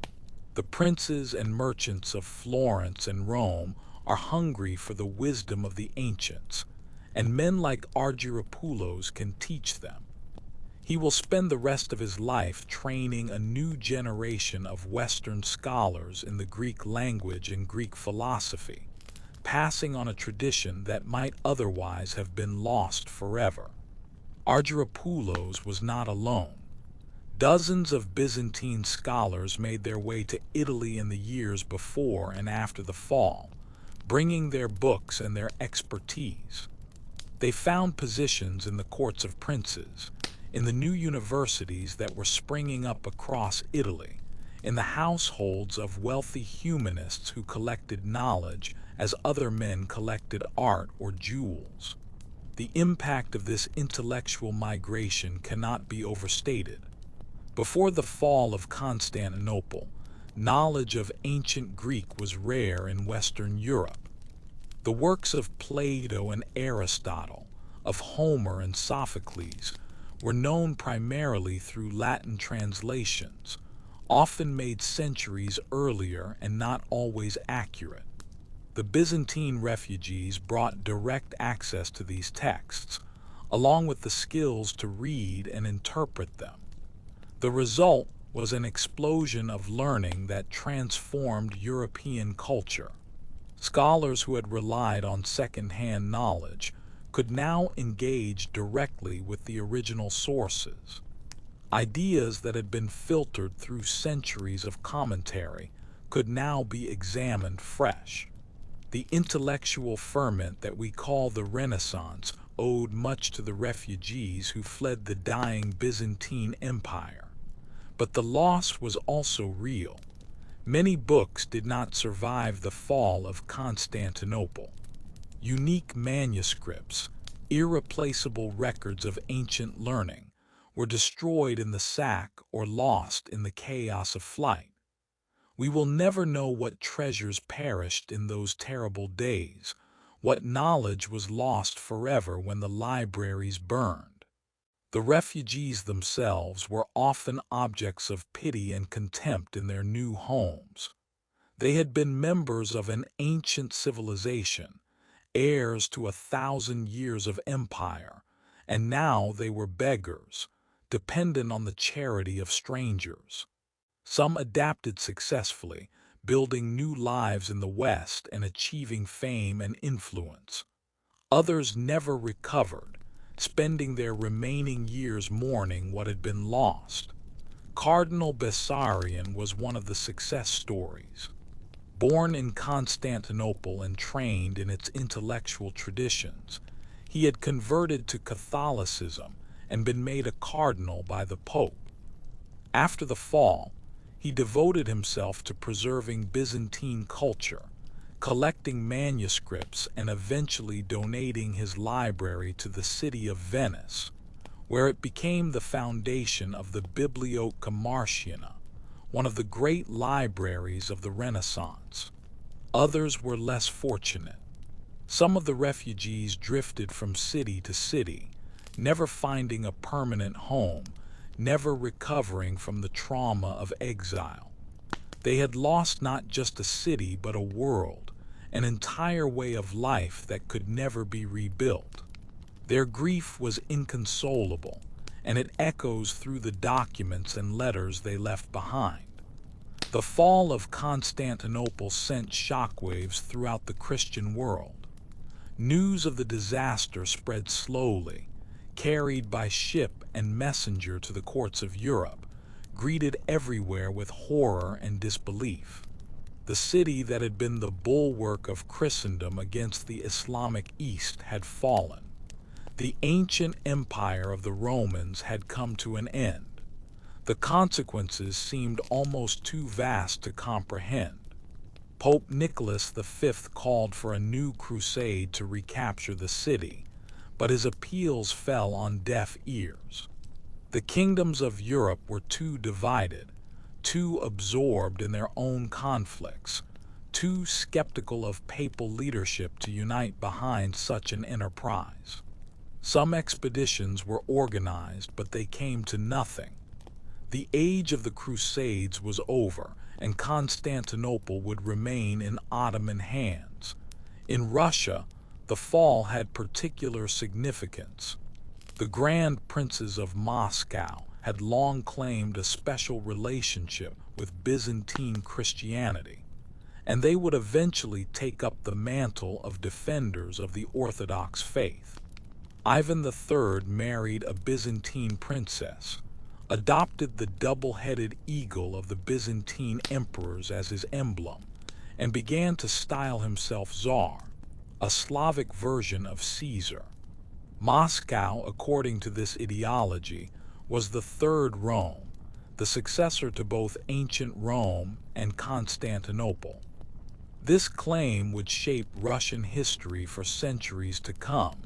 The princes and merchants of Florence and Rome are hungry for the wisdom of the ancients, and men like Argyropoulos can teach them. He will spend the rest of his life training a new generation of Western scholars in the Greek language and Greek philosophy, passing on a tradition that might otherwise have been lost forever. Argyropoulos was not alone. Dozens of Byzantine scholars made their way to Italy in the years before and after the fall, bringing their books and their expertise. They found positions in the courts of princes, in the new universities that were springing up across Italy, in the households of wealthy humanists who collected knowledge as other men collected art or jewels. The impact of this intellectual migration cannot be overstated. Before the fall of Constantinople, knowledge of ancient Greek was rare in Western Europe. The works of Plato and Aristotle, of Homer and Sophocles, were known primarily through Latin translations, often made centuries earlier and not always accurate. The Byzantine refugees brought direct access to these texts, along with the skills to read and interpret them. The result was an explosion of learning that transformed European culture. Scholars who had relied on second-hand knowledge could now engage directly with the original sources. Ideas that had been filtered through centuries of commentary could now be examined fresh. The intellectual ferment that we call the Renaissance owed much to the refugees who fled the dying Byzantine Empire. But the loss was also real. Many books did not survive the fall of Constantinople. Unique manuscripts, irreplaceable records of ancient learning, were destroyed in the sack or lost in the chaos of flight. We will never know what treasures perished in those terrible days, what knowledge was lost forever when the libraries burned. The refugees themselves were often objects of pity and contempt in their new homes. They had been members of an ancient civilization, heirs to 1,000 years of empire, and now they were beggars, dependent on the charity of strangers. Some adapted successfully, building new lives in the West and achieving fame and influence. Others never recovered, spending their remaining years mourning what had been lost. Cardinal Bessarion was one of the success stories. Born in Constantinople and trained in its intellectual traditions, he had converted to Catholicism and been made a cardinal by the Pope. After the fall, he devoted himself to preserving Byzantine culture, collecting manuscripts and eventually donating his library to the city of Venice, where it became the foundation of the Bibliotheca Marciana, one of the great libraries of the Renaissance. Others were less fortunate. Some of the refugees drifted from city to city, never finding a permanent home, never recovering from the trauma of exile. They had lost not just a city but a world, an entire way of life that could never be rebuilt. Their grief was inconsolable, and it echoes through the documents and letters they left behind. The fall of Constantinople sent shockwaves throughout the Christian world. News of the disaster spread slowly, carried by ship and messenger to the courts of Europe, greeted everywhere with horror and disbelief. The city that had been the bulwark of Christendom against the Islamic East had fallen. The ancient empire of the Romans had come to an end. The consequences seemed almost too vast to comprehend. Pope Nicholas V called for a new crusade to recapture the city, but his appeals fell on deaf ears. The kingdoms of Europe were too divided, too absorbed in their own conflicts, too skeptical of papal leadership to unite behind such an enterprise. Some expeditions were organized, but they came to nothing. The age of the Crusades was over, and Constantinople would remain in Ottoman hands. In Russia, the fall had particular significance. The Grand Princes of Moscow had long claimed a special relationship with Byzantine Christianity, and they would eventually take up the mantle of defenders of the Orthodox faith. Ivan III married a Byzantine princess, adopted the double-headed eagle of the Byzantine emperors as his emblem, and began to style himself Tsar, a Slavic version of Caesar. Moscow, according to this ideology, was the third Rome, the successor to both ancient Rome and Constantinople. This claim would shape Russian history for centuries to come,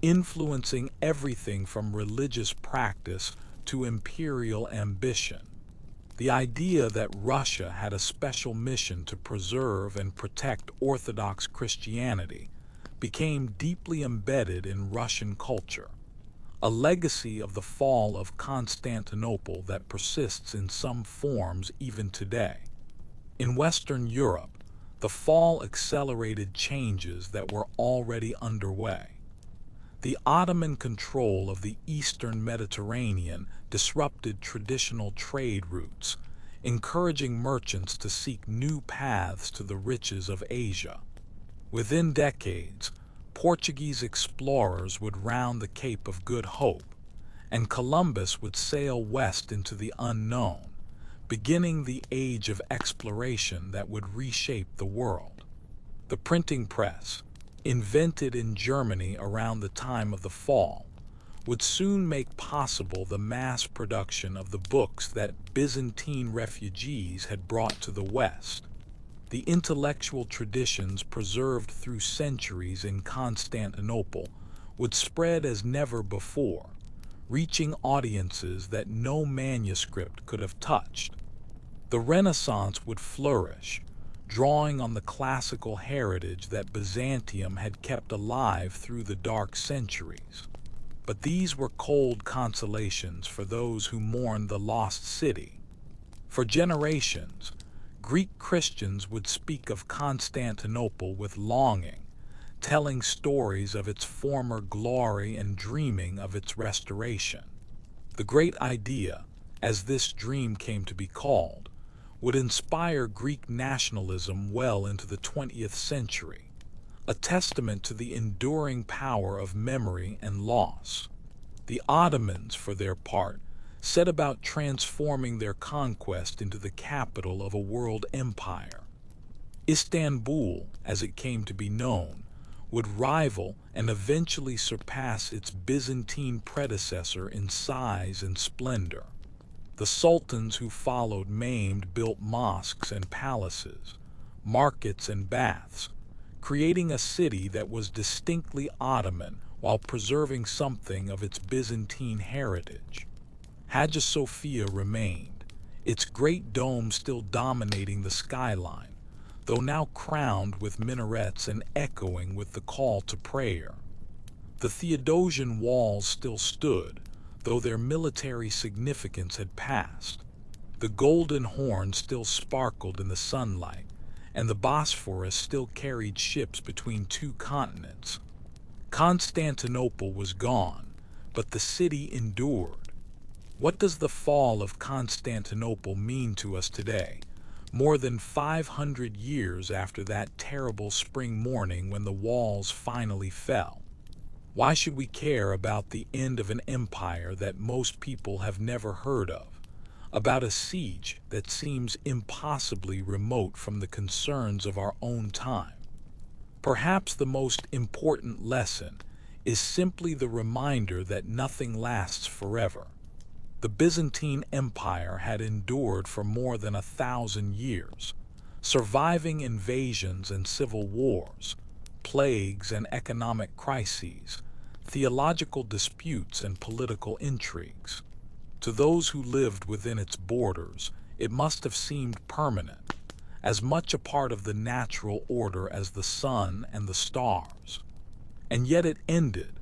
influencing everything from religious practice to imperial ambition. The idea that Russia had a special mission to preserve and protect Orthodox Christianity became deeply embedded in Russian culture, a legacy of the fall of Constantinople that persists in some forms even today. In Western Europe, the fall accelerated changes that were already underway. The Ottoman control of the eastern Mediterranean disrupted traditional trade routes, encouraging merchants to seek new paths to the riches of Asia. Within decades, Portuguese explorers would round the Cape of Good Hope, and Columbus would sail west into the unknown, beginning the age of exploration that would reshape the world. The printing press, invented in Germany around the time of the fall, would soon make possible the mass production of the books that Byzantine refugees had brought to the West. The intellectual traditions preserved through centuries in Constantinople would spread as never before, reaching audiences that no manuscript could have touched. The Renaissance would flourish, drawing on the classical heritage that Byzantium had kept alive through the dark centuries. But these were cold consolations for those who mourned the lost city. For generations, Greek Christians would speak of Constantinople with longing, telling stories of its former glory and dreaming of its restoration. The great idea, as this dream came to be called, would inspire Greek nationalism well into the 20th century, a testament to the enduring power of memory and loss. The Ottomans, for their part, set about transforming their conquest into the capital of a world empire. Istanbul, as it came to be known, would rival and eventually surpass its Byzantine predecessor in size and splendor. The sultans who followed built mosques and palaces, markets and baths, creating a city that was distinctly Ottoman while preserving something of its Byzantine heritage. Hagia Sophia remained, its great dome still dominating the skyline, though now crowned with minarets and echoing with the call to prayer. The Theodosian walls still stood, though their military significance had passed. The Golden Horn still sparkled in the sunlight, and the Bosphorus still carried ships between two continents. Constantinople was gone, but the city endured. What does the fall of Constantinople mean to us today, more than 500 years after that terrible spring morning when the walls finally fell? Why should we care about the end of an empire that most people have never heard of, about a siege that seems impossibly remote from the concerns of our own time? Perhaps the most important lesson is simply the reminder that nothing lasts forever. The Byzantine Empire had endured for more than 1,000 years, surviving invasions and civil wars, plagues and economic crises, theological disputes and political intrigues. To those who lived within its borders, it must have seemed permanent, as much a part of the natural order as the sun and the stars. And yet it ended,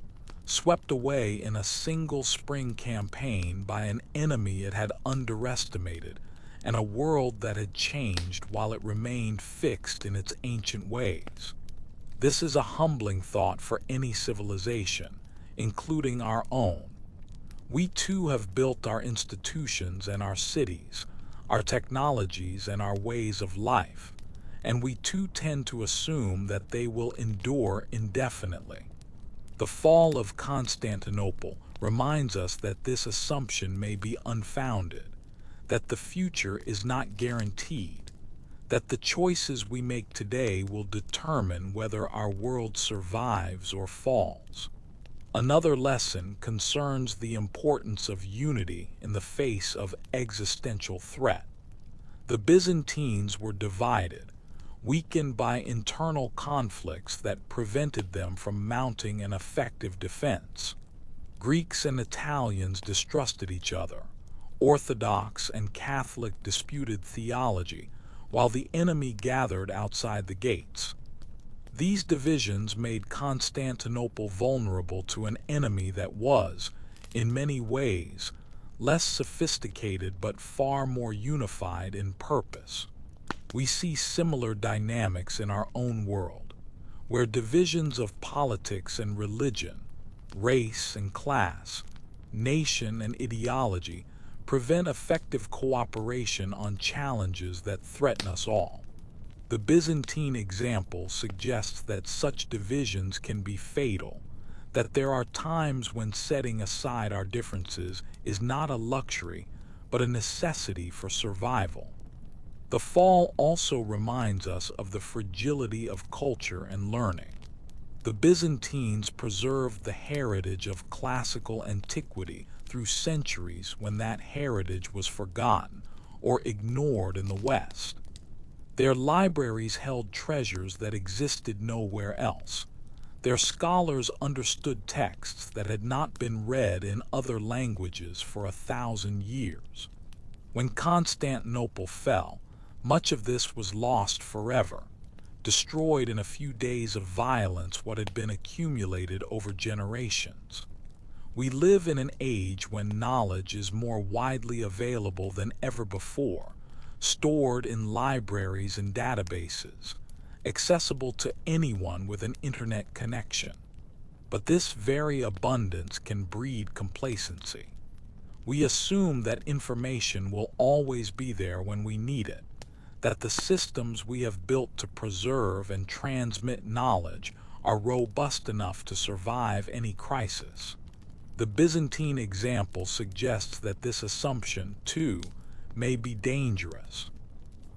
swept away in a single spring campaign by an enemy it had underestimated, and a world that had changed while it remained fixed in its ancient ways. This is a humbling thought for any civilization, including our own. We too have built our institutions and our cities, our technologies and our ways of life, and we too tend to assume that they will endure indefinitely. The fall of Constantinople reminds us that this assumption may be unfounded, that the future is not guaranteed, that the choices we make today will determine whether our world survives or falls. Another lesson concerns the importance of unity in the face of existential threat. The Byzantines were divided, weakened by internal conflicts that prevented them from mounting an effective defense. Greeks and Italians distrusted each other. Orthodox and Catholic disputed theology, while the enemy gathered outside the gates. These divisions made Constantinople vulnerable to an enemy that was, in many ways, less sophisticated but far more unified in purpose. We see similar dynamics in our own world, where divisions of politics and religion, race and class, nation and ideology prevent effective cooperation on challenges that threaten us all. The Byzantine example suggests that such divisions can be fatal, that there are times when setting aside our differences is not a luxury, but a necessity for survival. The fall also reminds us of the fragility of culture and learning. The Byzantines preserved the heritage of classical antiquity through centuries when that heritage was forgotten or ignored in the West. Their libraries held treasures that existed nowhere else. Their scholars understood texts that had not been read in other languages for 1,000 years. When Constantinople fell, much of this was lost forever, destroyed in a few days of violence what had been accumulated over generations. We live in an age when knowledge is more widely available than ever before, stored in libraries and databases, accessible to anyone with an internet connection. But this very abundance can breed complacency. We assume that information will always be there when we need it, that the systems we have built to preserve and transmit knowledge are robust enough to survive any crisis. The Byzantine example suggests that this assumption, too, may be dangerous.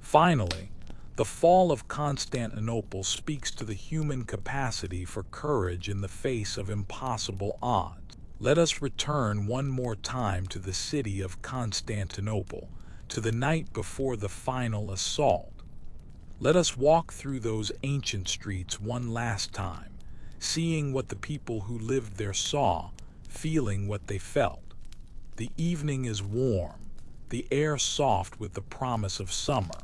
Finally, the fall of Constantinople speaks to the human capacity for courage in the face of impossible odds. Let us return one more time to the city of Constantinople, to the night before the final assault. Let us walk through those ancient streets one last time, seeing what the people who lived there saw, feeling what they felt. The evening is warm, the air soft with the promise of summer.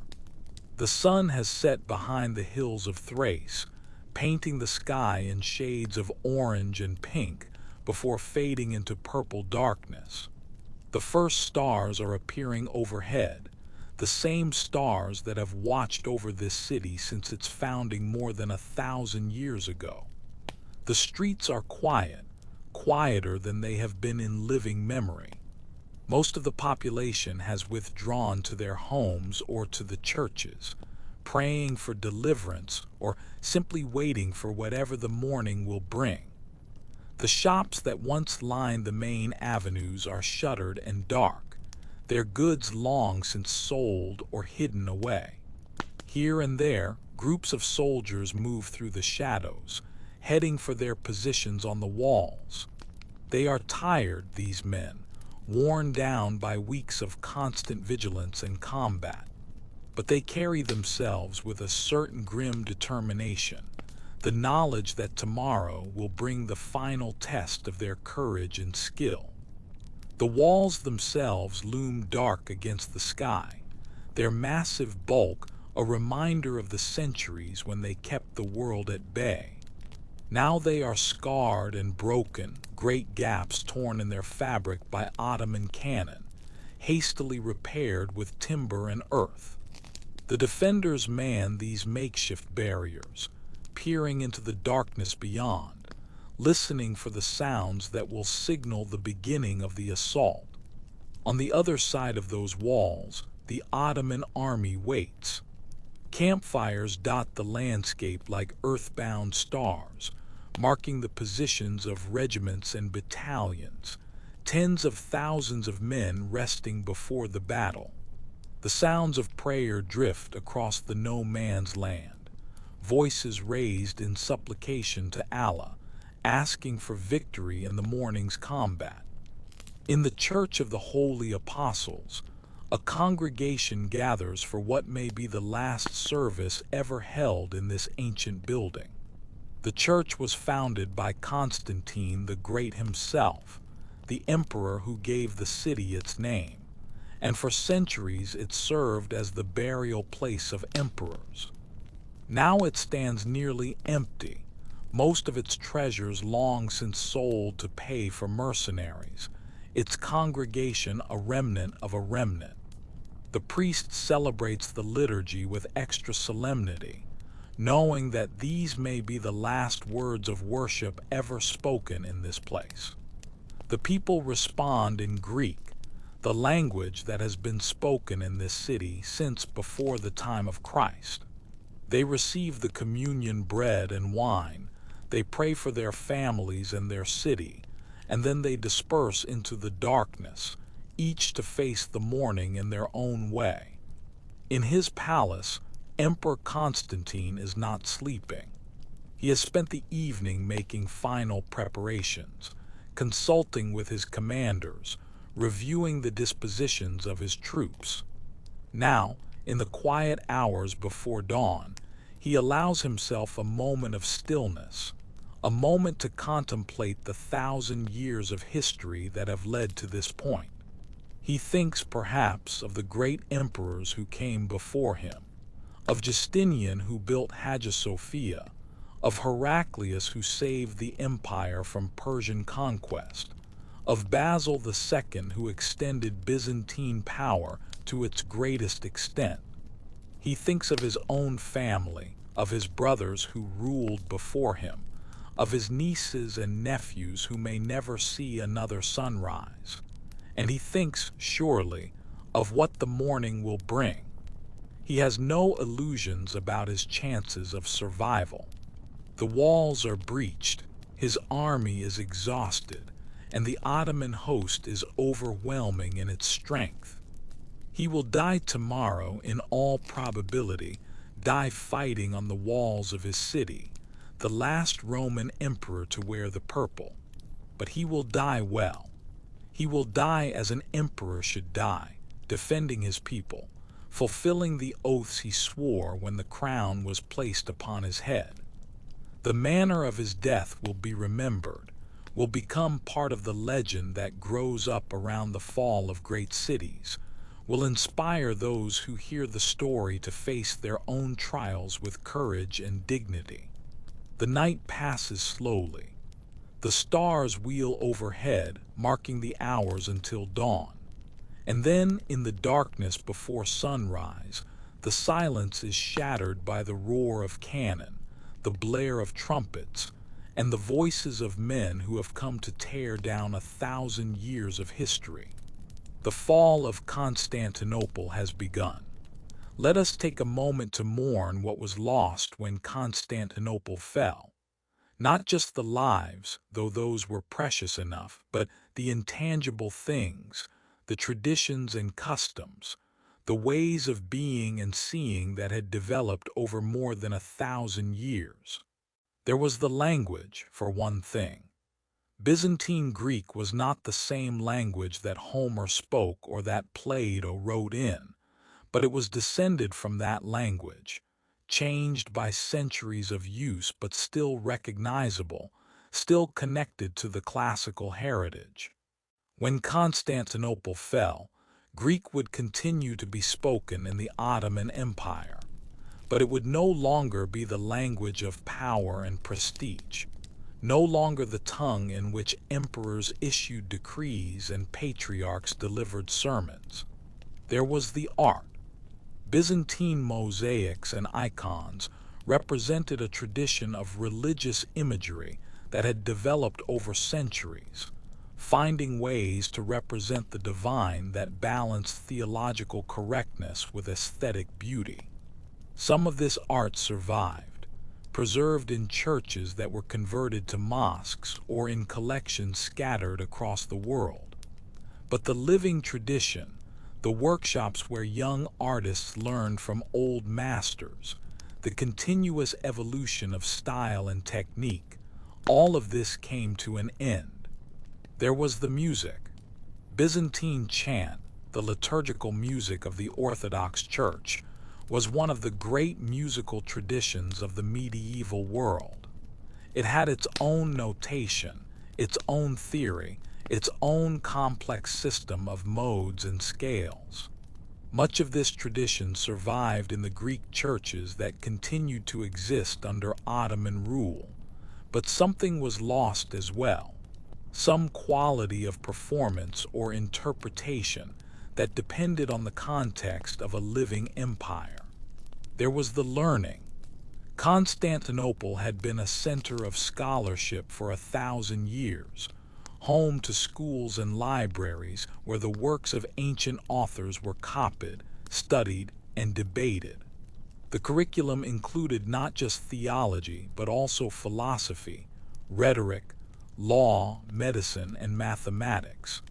The sun has set behind the hills of Thrace, painting the sky in shades of orange and pink before fading into purple darkness. The first stars are appearing overhead, the same stars that have watched over this city since its founding more than 1,000 years ago. The streets are quiet, quieter than they have been in living memory. Most of the population has withdrawn to their homes or to the churches, praying for deliverance or simply waiting for whatever the morning will bring. The shops that once lined the main avenues are shuttered and dark, their goods long since sold or hidden away. Here and there, groups of soldiers move through the shadows, heading for their positions on the walls. They are tired, these men, worn down by weeks of constant vigilance and combat. But they carry themselves with a certain grim determination, the knowledge that tomorrow will bring the final test of their courage and skill. The walls themselves loom dark against the sky, their massive bulk a reminder of the centuries when they kept the world at bay. Now they are scarred and broken, great gaps torn in their fabric by Ottoman cannon, hastily repaired with timber and earth. The defenders man these makeshift barriers, peering into the darkness beyond, listening for the sounds that will signal the beginning of the assault. On the other side of those walls, the Ottoman army waits. Campfires dot the landscape like earthbound stars, marking the positions of regiments and battalions, tens of thousands of men resting before the battle. The sounds of prayer drift across the no man's land, voices raised in supplication to Allah, asking for victory in the morning's combat. In the Church of the Holy Apostles, a congregation gathers for what may be the last service ever held in this ancient building. The church was founded by Constantine the Great himself, the emperor who gave the city its name, and for centuries it served as the burial place of emperors. Now it stands nearly empty, most of its treasures long since sold to pay for mercenaries, its congregation a remnant of a remnant. The priest celebrates the liturgy with extra solemnity, knowing that these may be the last words of worship ever spoken in this place. The people respond in Greek, the language that has been spoken in this city since before the time of Christ. They receive the communion bread and wine, they pray for their families and their city, and then they disperse into the darkness, each to face the morning in their own way. In his palace, Emperor Constantine is not sleeping. He has spent the evening making final preparations, consulting with his commanders, reviewing the dispositions of his troops. Now, In the quiet hours before dawn, he allows himself a moment of stillness, a moment to contemplate the 1,000 years of history that have led to this point. He thinks perhaps of the great emperors who came before him, of Justinian who built Hagia Sophia, of Heraclius who saved the empire from Persian conquest, of Basil II who extended Byzantine power to its greatest extent. He thinks of his own family, of his brothers who ruled before him, of his nieces and nephews who may never see another sunrise. And he thinks, surely, of what the morning will bring. He has no illusions about his chances of survival. The walls are breached, his army is exhausted, and the Ottoman host is overwhelming in its strength. He will die tomorrow, in all probability, die fighting on the walls of his city, the last Roman emperor to wear the purple. But he will die well. He will die as an emperor should die, defending his people, fulfilling the oaths he swore when the crown was placed upon his head. The manner of his death will be remembered, will become part of the legend that grows up around the fall of great cities, will inspire those who hear the story to face their own trials with courage and dignity. The night passes slowly. The stars wheel overhead, marking the hours until dawn. And then, in the darkness before sunrise, the silence is shattered by the roar of cannon, the blare of trumpets, and the voices of men who have come to tear down 1,000 years of history. The fall of Constantinople has begun. Let us take a moment to mourn what was lost when Constantinople fell. Not just the lives, though those were precious enough, but the intangible things, the traditions and customs, the ways of being and seeing that had developed over more than 1,000 years. There was the language, for one thing. Byzantine Greek was not the same language that Homer spoke or that Plato wrote in, but it was descended from that language, changed by centuries of use but still recognizable, still connected to the classical heritage. When Constantinople fell, Greek would continue to be spoken in the Ottoman Empire, but it would no longer be the language of power and prestige, no longer the tongue in which emperors issued decrees and patriarchs delivered sermons. There was the art. Byzantine mosaics and icons represented a tradition of religious imagery that had developed over centuries, finding ways to represent the divine that balanced theological correctness with aesthetic beauty. Some of this art survived, preserved in churches that were converted to mosques or in collections scattered across the world. But the living tradition, the workshops where young artists learned from old masters, the continuous evolution of style and technique, all of this came to an end. There was the music. Byzantine chant, the liturgical music of the Orthodox Church, was one of the great musical traditions of the medieval world. It had its own notation, its own theory, its own complex system of modes and scales. Much of this tradition survived in the Greek churches that continued to exist under Ottoman rule, but something was lost as well, some quality of performance or interpretation that depended on the context of a living empire. There was the learning. Constantinople had been a center of scholarship for 1,000 years, home to schools and libraries where the works of ancient authors were copied, studied, and debated. The curriculum included not just theology, but also philosophy, rhetoric, law, medicine, and mathematics.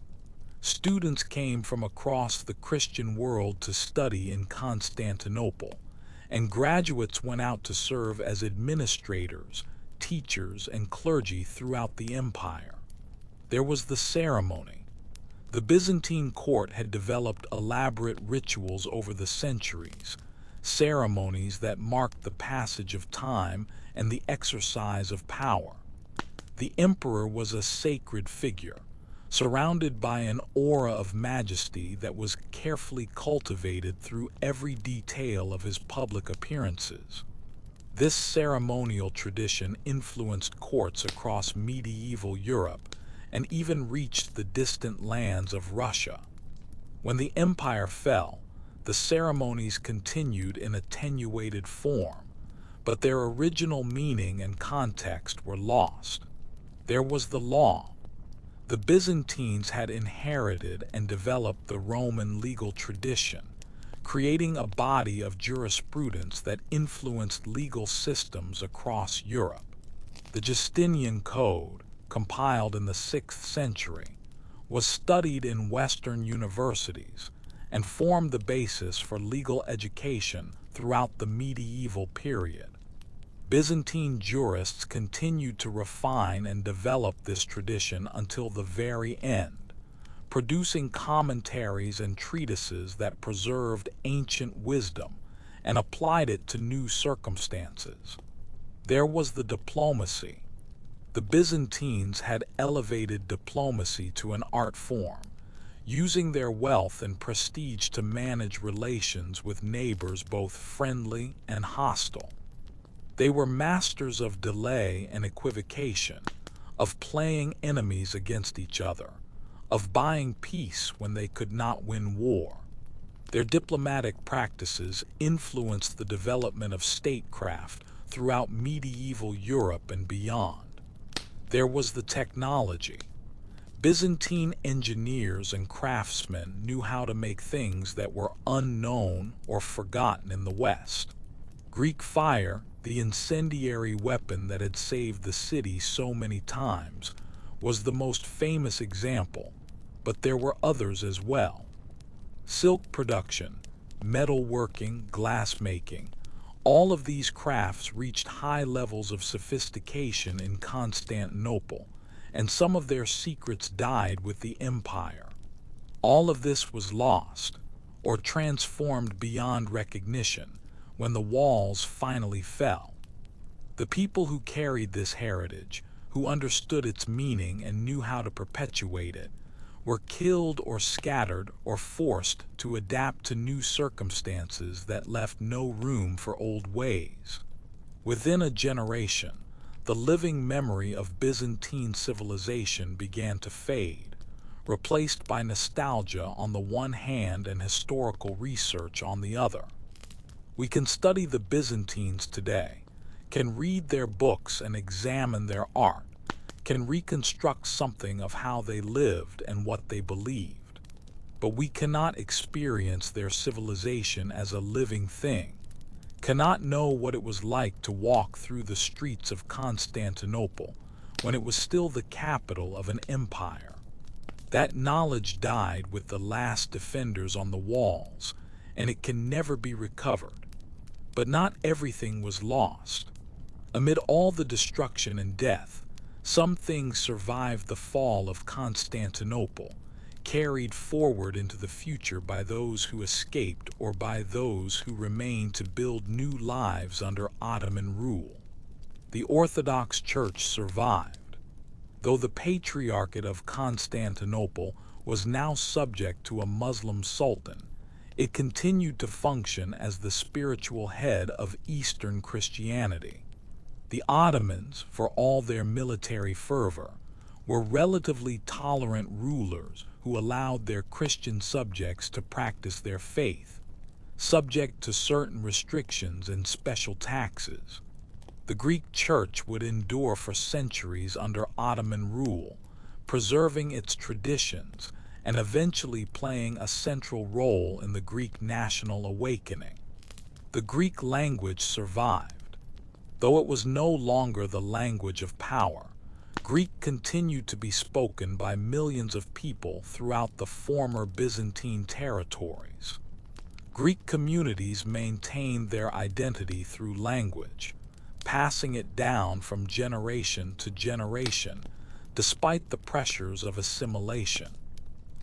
Students came from across the Christian world to study in Constantinople, and graduates went out to serve as administrators, teachers, and clergy throughout the empire. There was the ceremony. The Byzantine court had developed elaborate rituals over the centuries, ceremonies that marked the passage of time and the exercise of power. The emperor was a sacred figure, surrounded by an aura of majesty that was carefully cultivated through every detail of his public appearances. This ceremonial tradition influenced courts across medieval Europe and even reached the distant lands of Russia. When the empire fell, the ceremonies continued in attenuated form, but their original meaning and context were lost. There was the law. The Byzantines had inherited and developed the Roman legal tradition, creating a body of jurisprudence that influenced legal systems across Europe. The Justinian Code, compiled in the 6th century, was studied in Western universities and formed the basis for legal education throughout the medieval period. Byzantine jurists continued to refine and develop this tradition until the very end, producing commentaries and treatises that preserved ancient wisdom and applied it to new circumstances. There was the diplomacy. The Byzantines had elevated diplomacy to an art form, using their wealth and prestige to manage relations with neighbors both friendly and hostile. They were masters of delay and equivocation, of playing enemies against each other, of buying peace when they could not win war. Their diplomatic practices influenced the development of statecraft throughout medieval Europe and beyond. There was the technology. Byzantine engineers and craftsmen knew how to make things that were unknown or forgotten in the West. Greek fire, the incendiary weapon that had saved the city so many times, was the most famous example, but there were others as well. Silk production, metalworking, glassmaking, all of these crafts reached high levels of sophistication in Constantinople, and some of their secrets died with the empire. All of this was lost, or transformed beyond recognition, when the walls finally fell. The people who carried this heritage, who understood its meaning and knew how to perpetuate it, were killed or scattered or forced to adapt to new circumstances that left no room for old ways. Within a generation, the living memory of Byzantine civilization began to fade, replaced by nostalgia on the one hand and historical research on the other. We can study the Byzantines today, can read their books and examine their art, can reconstruct something of how they lived and what they believed. But we cannot experience their civilization as a living thing, cannot know what it was like to walk through the streets of Constantinople when it was still the capital of an empire. That knowledge died with the last defenders on the walls, and it can never be recovered. But not everything was lost. Amid all the destruction and death, some things survived the fall of Constantinople, carried forward into the future by those who escaped or by those who remained to build new lives under Ottoman rule. The Orthodox Church survived. Though the Patriarchate of Constantinople was now subject to a Muslim sultan, it continued to function as the spiritual head of Eastern Christianity. The Ottomans, for all their military fervor, were relatively tolerant rulers who allowed their Christian subjects to practice their faith, subject to certain restrictions and special taxes. The Greek Church would endure for centuries under Ottoman rule, preserving its traditions and eventually playing a central role in the Greek national awakening. The Greek language survived. Though it was no longer the language of power, Greek continued to be spoken by millions of people throughout the former Byzantine territories. Greek communities maintained their identity through language, passing it down from generation to generation, despite the pressures of assimilation.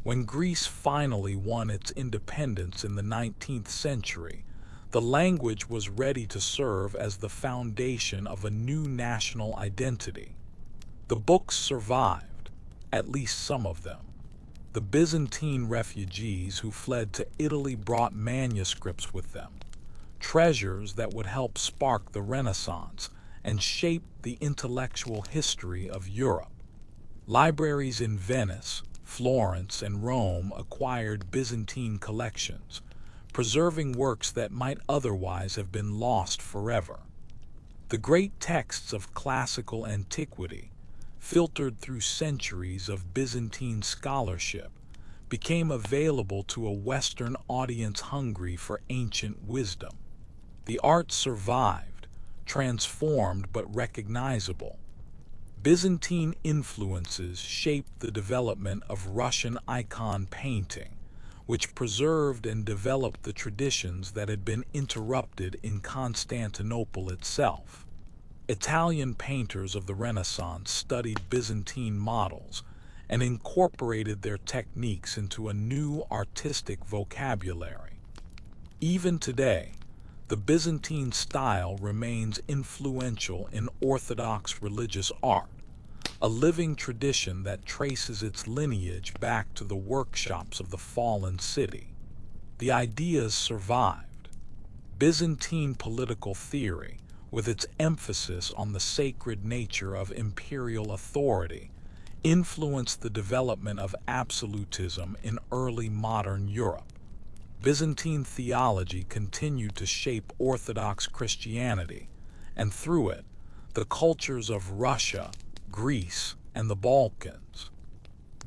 When Greece finally won its independence in the 19th century, the language was ready to serve as the foundation of a new national identity. The books survived, at least some of them. The Byzantine refugees who fled to Italy brought manuscripts with them, treasures that would help spark the Renaissance and shape the intellectual history of Europe. Libraries in Venice, Florence, and Rome acquired Byzantine collections, preserving works that might otherwise have been lost forever. The great texts of classical antiquity, filtered through centuries of Byzantine scholarship, became available to a Western audience hungry for ancient wisdom. The art survived, transformed but recognizable. Byzantine influences shaped the development of Russian icon painting, which preserved and developed the traditions that had been interrupted in Constantinople itself. Italian painters of the Renaissance studied Byzantine models and incorporated their techniques into a new artistic vocabulary. Even today, the Byzantine style remains influential in Orthodox religious art, a living tradition that traces its lineage back to the workshops of the fallen city. The ideas survived. Byzantine political theory, with its emphasis on the sacred nature of imperial authority, influenced the development of absolutism in early modern Europe. Byzantine theology continued to shape Orthodox Christianity, and through it, the cultures of Russia, Greece, and the Balkans.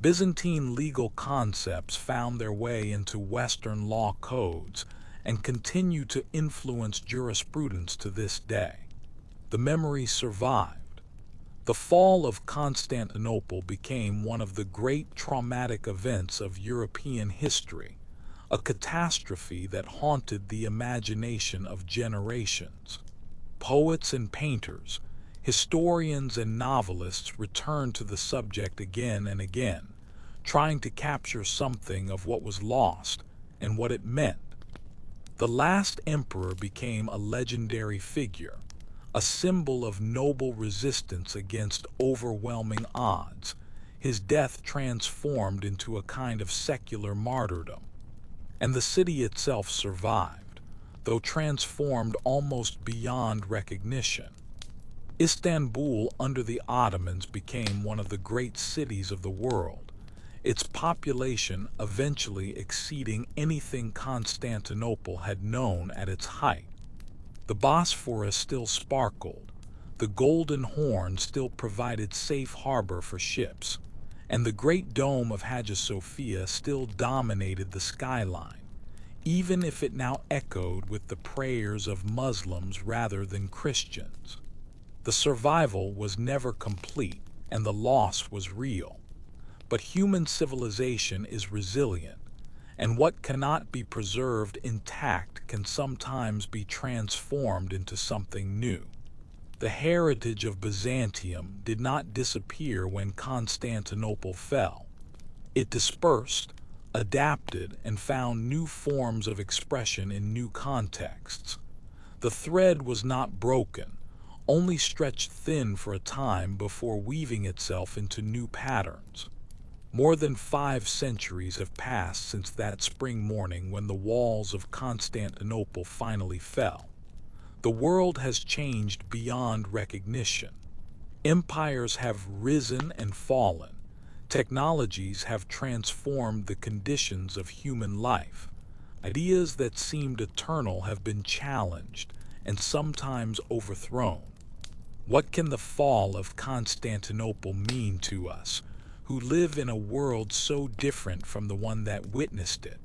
Byzantine legal concepts found their way into Western law codes and continue to influence jurisprudence to this day. The memory survived. The fall of Constantinople became one of the great traumatic events of European history, a catastrophe that haunted the imagination of generations. Poets and painters, historians and novelists returned to the subject again and again, trying to capture something of what was lost and what it meant. The last emperor became a legendary figure, a symbol of noble resistance against overwhelming odds, his death transformed into a kind of secular martyrdom. And the city itself survived, though transformed almost beyond recognition. Istanbul under the Ottomans became one of the great cities of the world, its population eventually exceeding anything Constantinople had known at its height. The Bosphorus still sparkled, the Golden Horn still provided safe harbor for ships, and the Great Dome of Hagia Sophia still dominated the skyline, even if it now echoed with the prayers of Muslims rather than Christians. The survival was never complete, and the loss was real. But human civilization is resilient, and what cannot be preserved intact can sometimes be transformed into something new. The heritage of Byzantium did not disappear when Constantinople fell. It dispersed, adapted, and found new forms of expression in new contexts. The thread was not broken, only stretched thin for a time before weaving itself into new patterns. More than 5 centuries have passed since that spring morning when the walls of Constantinople finally fell. The world has changed beyond recognition. Empires have risen and fallen. Technologies have transformed the conditions of human life. Ideas that seemed eternal have been challenged and sometimes overthrown. What can the fall of Constantinople mean to us, who live in a world so different from the one that witnessed it?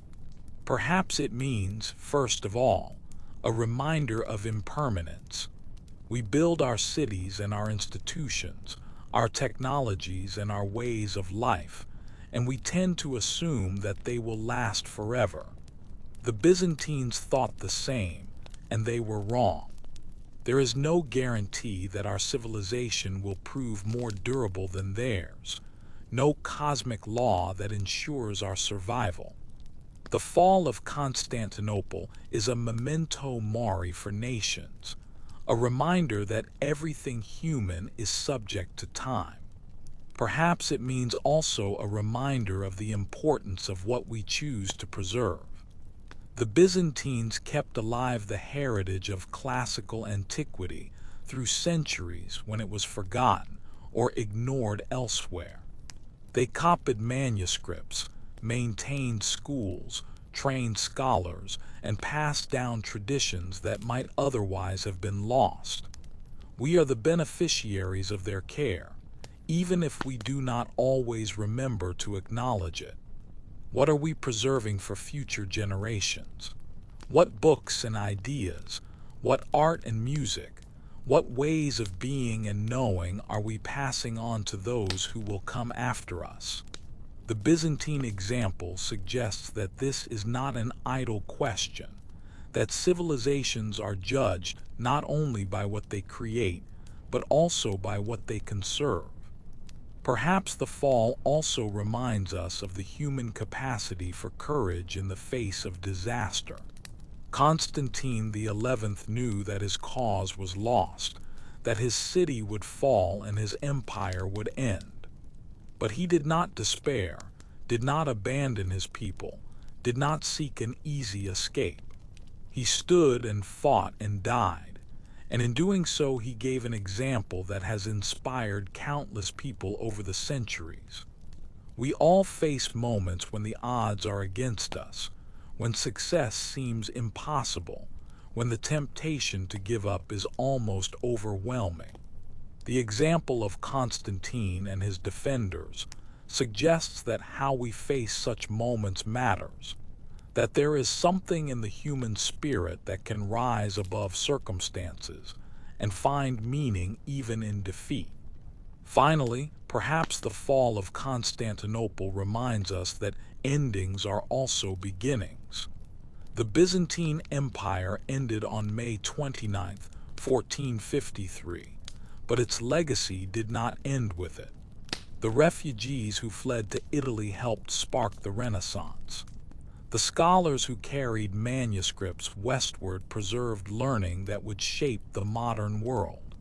Perhaps it means, first of all, a reminder of impermanence. We build our cities and our institutions, our technologies and our ways of life, and we tend to assume that they will last forever. The Byzantines thought the same, and they were wrong. There is no guarantee that our civilization will prove more durable than theirs. no cosmic law that ensures our survival. The fall of Constantinople is a memento mori for nations, a reminder that everything human is subject to time. Perhaps it means also a reminder of the importance of what we choose to preserve. The Byzantines kept alive the heritage of classical antiquity through centuries when it was forgotten or ignored elsewhere. They copied manuscripts, maintained schools, trained scholars, and passed down traditions that might otherwise have been lost. We are the beneficiaries of their care, even if we do not always remember to acknowledge it. What are we preserving for future generations? What books and ideas, what art and music, what ways of being and knowing are we passing on to those who will come after us? The Byzantine example suggests that this is not an idle question, that civilizations are judged not only by what they create, but also by what they conserve. Perhaps the fall also reminds us of the human capacity for courage in the face of disaster. Constantine the 11th knew that his cause was lost, that his city would fall and his empire would end. But he did not despair, did not abandon his people, did not seek an easy escape. He stood and fought and died, and in doing so he gave an example that has inspired countless people over the centuries. We all face moments when the odds are against us, when success seems impossible, when the temptation to give up is almost overwhelming. The example of Constantine and his defenders suggests that how we face such moments matters, that there is something in the human spirit that can rise above circumstances and find meaning even in defeat. Finally, perhaps the fall of Constantinople reminds us that endings are also beginnings. The Byzantine Empire ended on May 29, 1453, but its legacy did not end with it. The refugees who fled to Italy helped spark the Renaissance. The scholars who carried manuscripts westward preserved learning that would shape the modern world.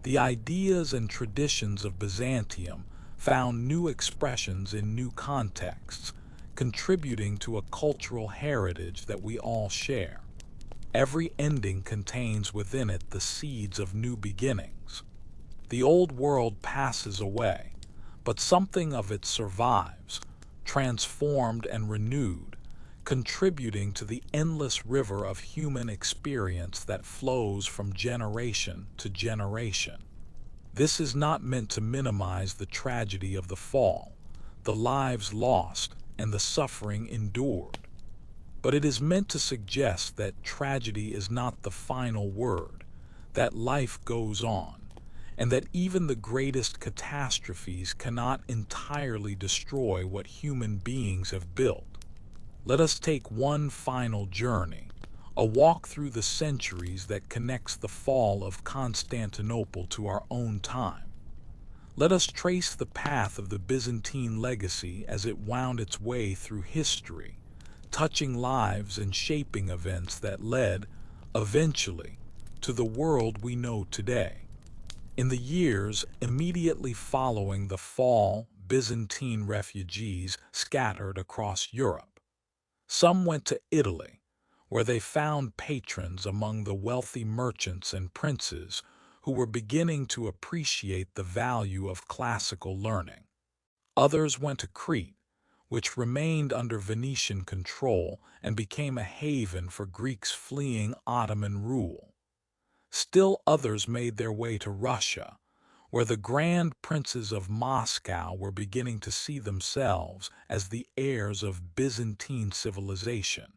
The ideas and traditions of Byzantium found new expressions in new contexts, contributing to a cultural heritage that we all share. Every ending contains within it the seeds of new beginnings. The old world passes away, but something of it survives, transformed and renewed, contributing to the endless river of human experience that flows from generation to generation. This is not meant to minimize the tragedy of the fall, the lives lost, and the suffering endured. But it is meant to suggest that tragedy is not the final word, that life goes on, and that even the greatest catastrophes cannot entirely destroy what human beings have built. Let us take one final journey, a walk through the centuries that connects the fall of Constantinople to our own time. Let us trace the path of the Byzantine legacy as it wound its way through history, touching lives and shaping events that led, eventually, to the world we know today. In the years immediately following the fall, Byzantine refugees scattered across Europe. Some went to Italy, where they found patrons among the wealthy merchants and princes who were beginning to appreciate the value of classical learning. Others went to Crete, which remained under Venetian control and became a haven for Greeks fleeing Ottoman rule. Still others made their way to Russia, where the grand princes of Moscow were beginning to see themselves as the heirs of Byzantine civilization.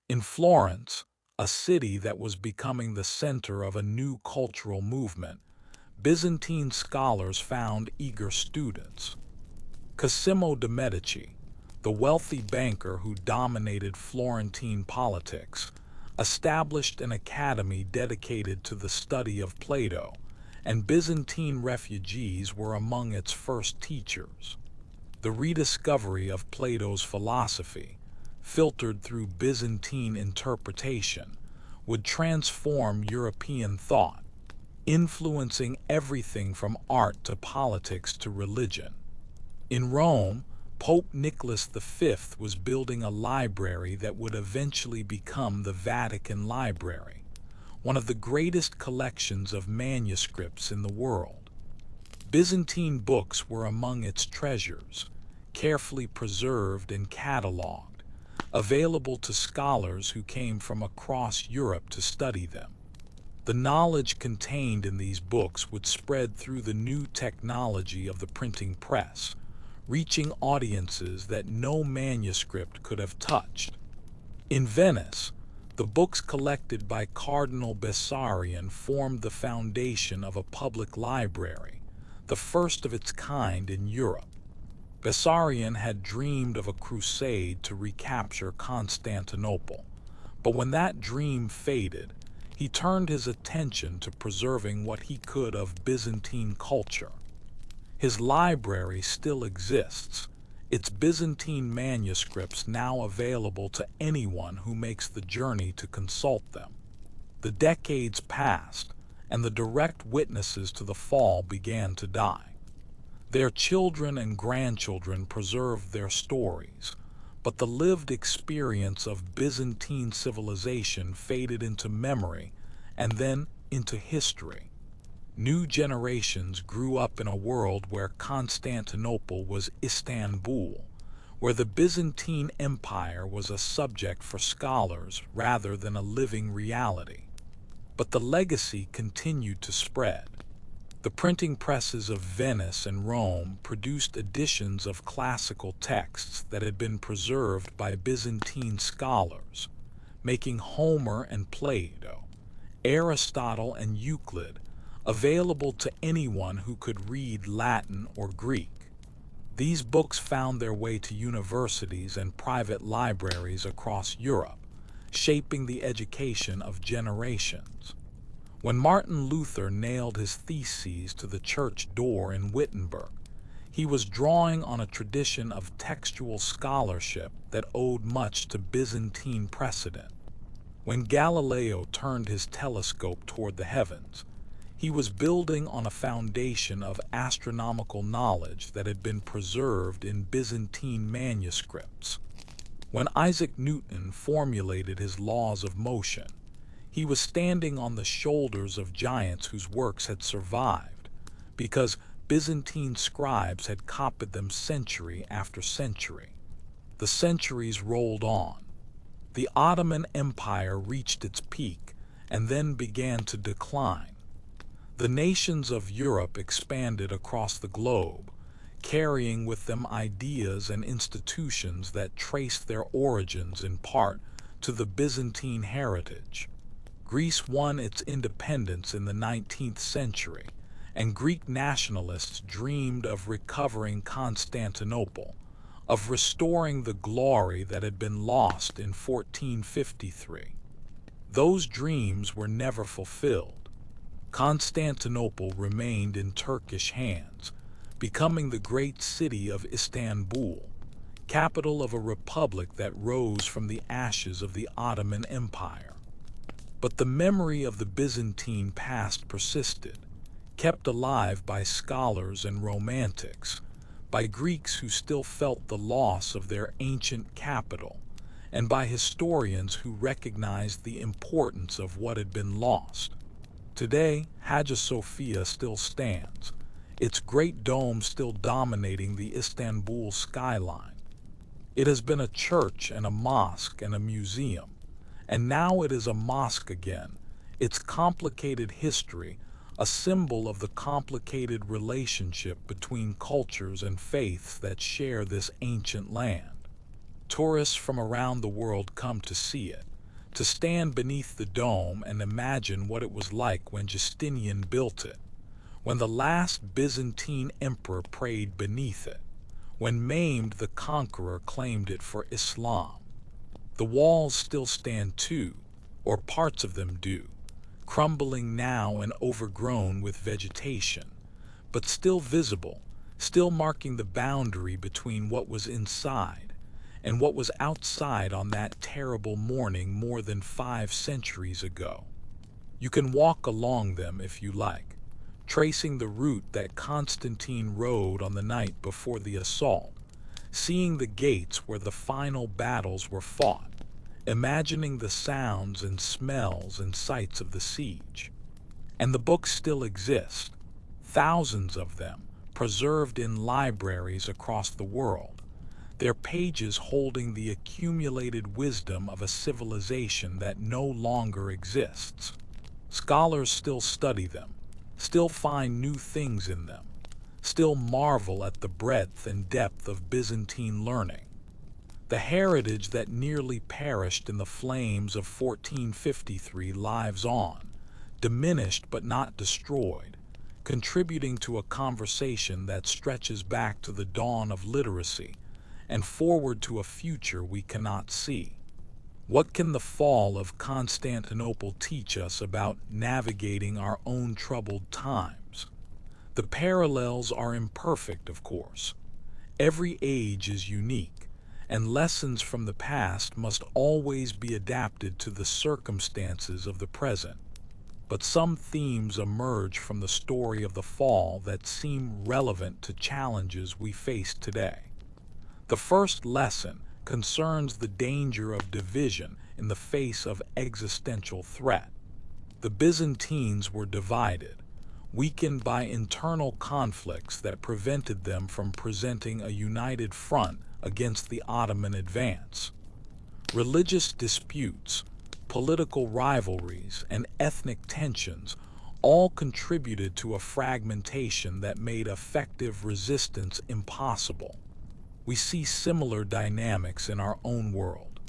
In Florence, a city that was becoming the center of a new cultural movement, Byzantine scholars found eager students. Cosimo de' Medici, the wealthy banker who dominated Florentine politics, established an academy dedicated to the study of Plato, and Byzantine refugees were among its first teachers. The rediscovery of Plato's philosophy, filtered through Byzantine interpretation, would transform European thought, influencing everything from art to politics to religion. In Rome, Pope Nicholas V was building a library that would eventually become the Vatican Library, one of the greatest collections of manuscripts in the world. Byzantine books were among its treasures, carefully preserved and catalogued, available to scholars who came from across Europe to study them. The knowledge contained in these books would spread through the new technology of the printing press, reaching audiences that no manuscript could have touched. In Venice, the books collected by Cardinal Bessarion formed the foundation of a public library, the first of its kind in Europe. Bessarion had dreamed of a crusade to recapture Constantinople, but when that dream faded, he turned his attention to preserving what he could of Byzantine culture. His library still exists, its Byzantine manuscripts now available to anyone who makes the journey to consult them. The decades passed, and the direct witnesses to the fall began to die. Their children and grandchildren preserved their stories, but the lived experience of Byzantine civilization faded into memory and then into history. New generations grew up in a world where Constantinople was Istanbul, where the Byzantine Empire was a subject for scholars rather than a living reality. But the legacy continued to spread. The printing presses of Venice and Rome produced editions of classical texts that had been preserved by Byzantine scholars, making Homer and Plato, Aristotle and Euclid available to anyone who could read Latin or Greek. These books found their way to universities and private libraries across Europe, shaping the education of generations. When Martin Luther nailed his theses to the church door in Wittenberg, he was drawing on a tradition of textual scholarship that owed much to Byzantine precedent. When Galileo turned his telescope toward the heavens, he was building on a foundation of astronomical knowledge that had been preserved in Byzantine manuscripts. When Isaac Newton formulated his laws of motion, he was standing on the shoulders of giants whose works had survived, because Byzantine scribes had copied them century after century. The centuries rolled on. The Ottoman Empire reached its peak and then began to decline. The nations of Europe expanded across the globe, carrying with them ideas and institutions that traced their origins in part to the Byzantine heritage. Greece won its independence in the 19th century, and Greek nationalists dreamed of recovering Constantinople, of restoring the glory that had been lost in 1453. Those dreams were never fulfilled. Constantinople remained in Turkish hands, becoming the great city of Istanbul, capital of a republic that rose from the ashes of the Ottoman Empire. But the memory of the Byzantine past persisted, kept alive by scholars and romantics, by Greeks who still felt the loss of their ancient capital, and by historians who recognized the importance of what had been lost. Today, Hagia Sophia still stands, its great dome still dominating the Istanbul skyline. It has been a church and a mosque and a museum, and now it is a mosque again, its complicated history a symbol of the complicated relationship between cultures and faiths that share this ancient land. Tourists from around the world come to see it, to stand beneath the dome and imagine what it was like when Justinian built it, when the last Byzantine emperor prayed beneath it, when Mehmed the Conqueror claimed it for Islam. The walls still stand too, or parts of them do, crumbling now and overgrown with vegetation, but still visible, still marking the boundary between what was inside and what was outside on that terrible morning more than 5 centuries ago. You can walk along them if you like, tracing the route that Constantine rode on the night before the assault, seeing the gates where the final battles were fought, imagining the sounds and smells and sights of the siege. And the books still exist, thousands of them, preserved in libraries across the world, their pages holding the accumulated wisdom of a civilization that no longer exists. Scholars still study them, still find new things in them, still marvel at the breadth and depth of Byzantine learning. The heritage that nearly perished in the flames of 1453 lives on, diminished but not destroyed, contributing to a conversation that stretches back to the dawn of literacy and forward to a future we cannot see. What can the fall of Constantinople teach us about navigating our own troubled times? The parallels are imperfect, of course. Every age is unique, and lessons from the past must always be adapted to the circumstances of the present. But some themes emerge from the story of the fall that seem relevant to challenges we face today. The first lesson concerns the danger of division in the face of existential threat. The Byzantines were divided, weakened by internal conflicts that prevented them from presenting a united front against the Ottoman advance. Religious disputes, political rivalries, and ethnic tensions all contributed to a fragmentation that made effective resistance impossible. We see similar dynamics in our own world,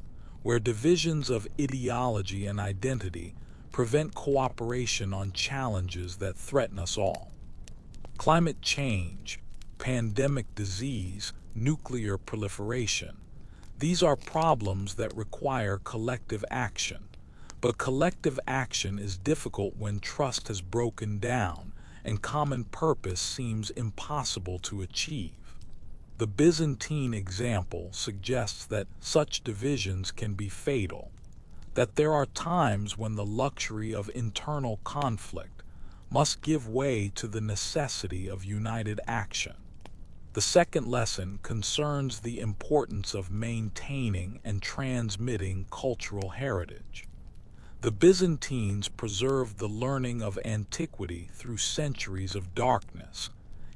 where divisions of ideology and identity prevent cooperation on challenges that threaten us all. Climate change, pandemic disease, nuclear proliferation. These are problems that require collective action, but collective action is difficult when trust has broken down and common purpose seems impossible to achieve. The Byzantine example suggests that such divisions can be fatal, that there are times when the luxury of internal conflict must give way to the necessity of united action. The second lesson concerns the importance of maintaining and transmitting cultural heritage. The Byzantines preserved the learning of antiquity through centuries of darkness,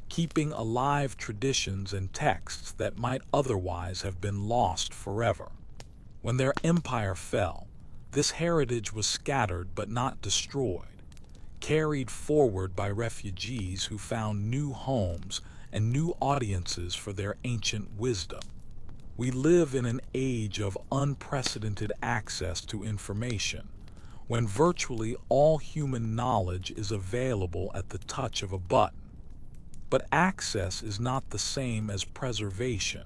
keeping alive traditions and texts that might otherwise have been lost forever. When their empire fell, this heritage was scattered but not destroyed, carried forward by refugees who found new homes and new audiences for their ancient wisdom. We live in an age of unprecedented access to information, when virtually all human knowledge is available at the touch of a button. But access is not the same as preservation,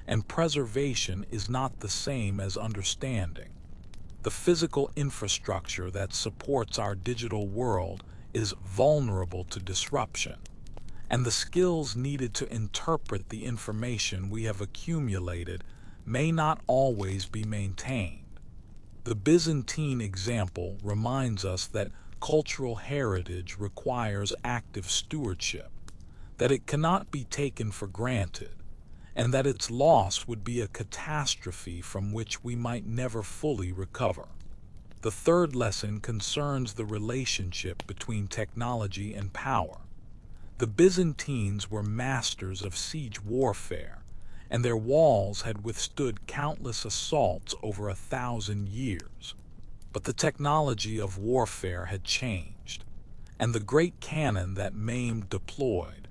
and preservation is not the same as understanding. The physical infrastructure that supports our digital world is vulnerable to disruption, and the skills needed to interpret the information we have accumulated may not always be maintained. The Byzantine example reminds us that cultural heritage requires active stewardship, that it cannot be taken for granted, and that its loss would be a catastrophe from which we might never fully recover. The third lesson concerns the relationship between technology and power. The Byzantines were masters of siege warfare, and their walls had withstood countless assaults over 1,000 years. But the technology of warfare had changed, and the great cannon that Mame deployed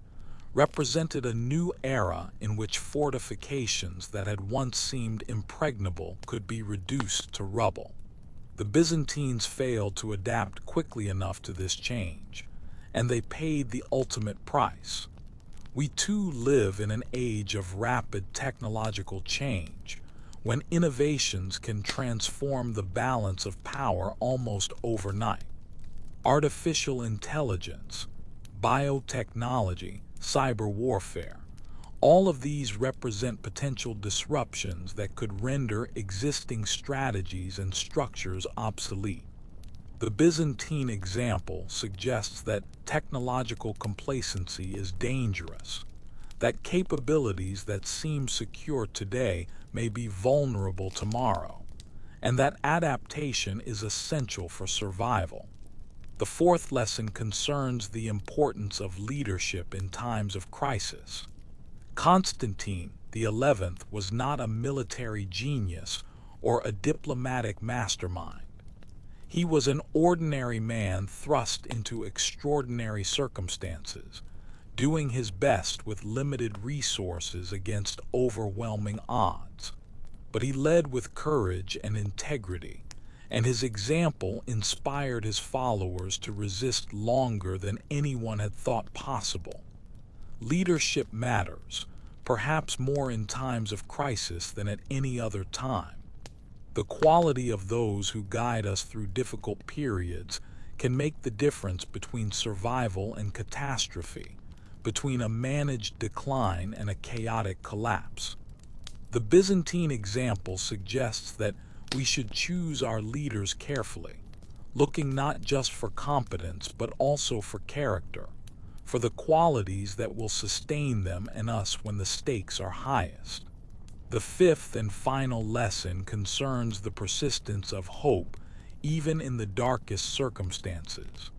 represented a new era in which fortifications that had once seemed impregnable could be reduced to rubble. The Byzantines failed to adapt quickly enough to this change, and they paid the ultimate price. We too live in an age of rapid technological change, when innovations can transform the balance of power almost overnight. Artificial intelligence, biotechnology, cyber warfare. All of these represent potential disruptions that could render existing strategies and structures obsolete. The Byzantine example suggests that technological complacency is dangerous, that capabilities that seem secure today may be vulnerable tomorrow, and that adaptation is essential for survival. The fourth lesson concerns the importance of leadership in times of crisis. Constantine the 11th was not a military genius or a diplomatic mastermind. He was an ordinary man thrust into extraordinary circumstances, doing his best with limited resources against overwhelming odds. But he led with courage and integrity, and his example inspired his followers to resist longer than anyone had thought possible. Leadership matters, perhaps more in times of crisis than at any other time. The quality of those who guide us through difficult periods can make the difference between survival and catastrophe, between a managed decline and a chaotic collapse. The Byzantine example suggests that we should choose our leaders carefully, looking not just for competence but also for character, for the qualities that will sustain them and us when the stakes are highest. The fifth and final lesson concerns the persistence of hope even in the darkest circumstances.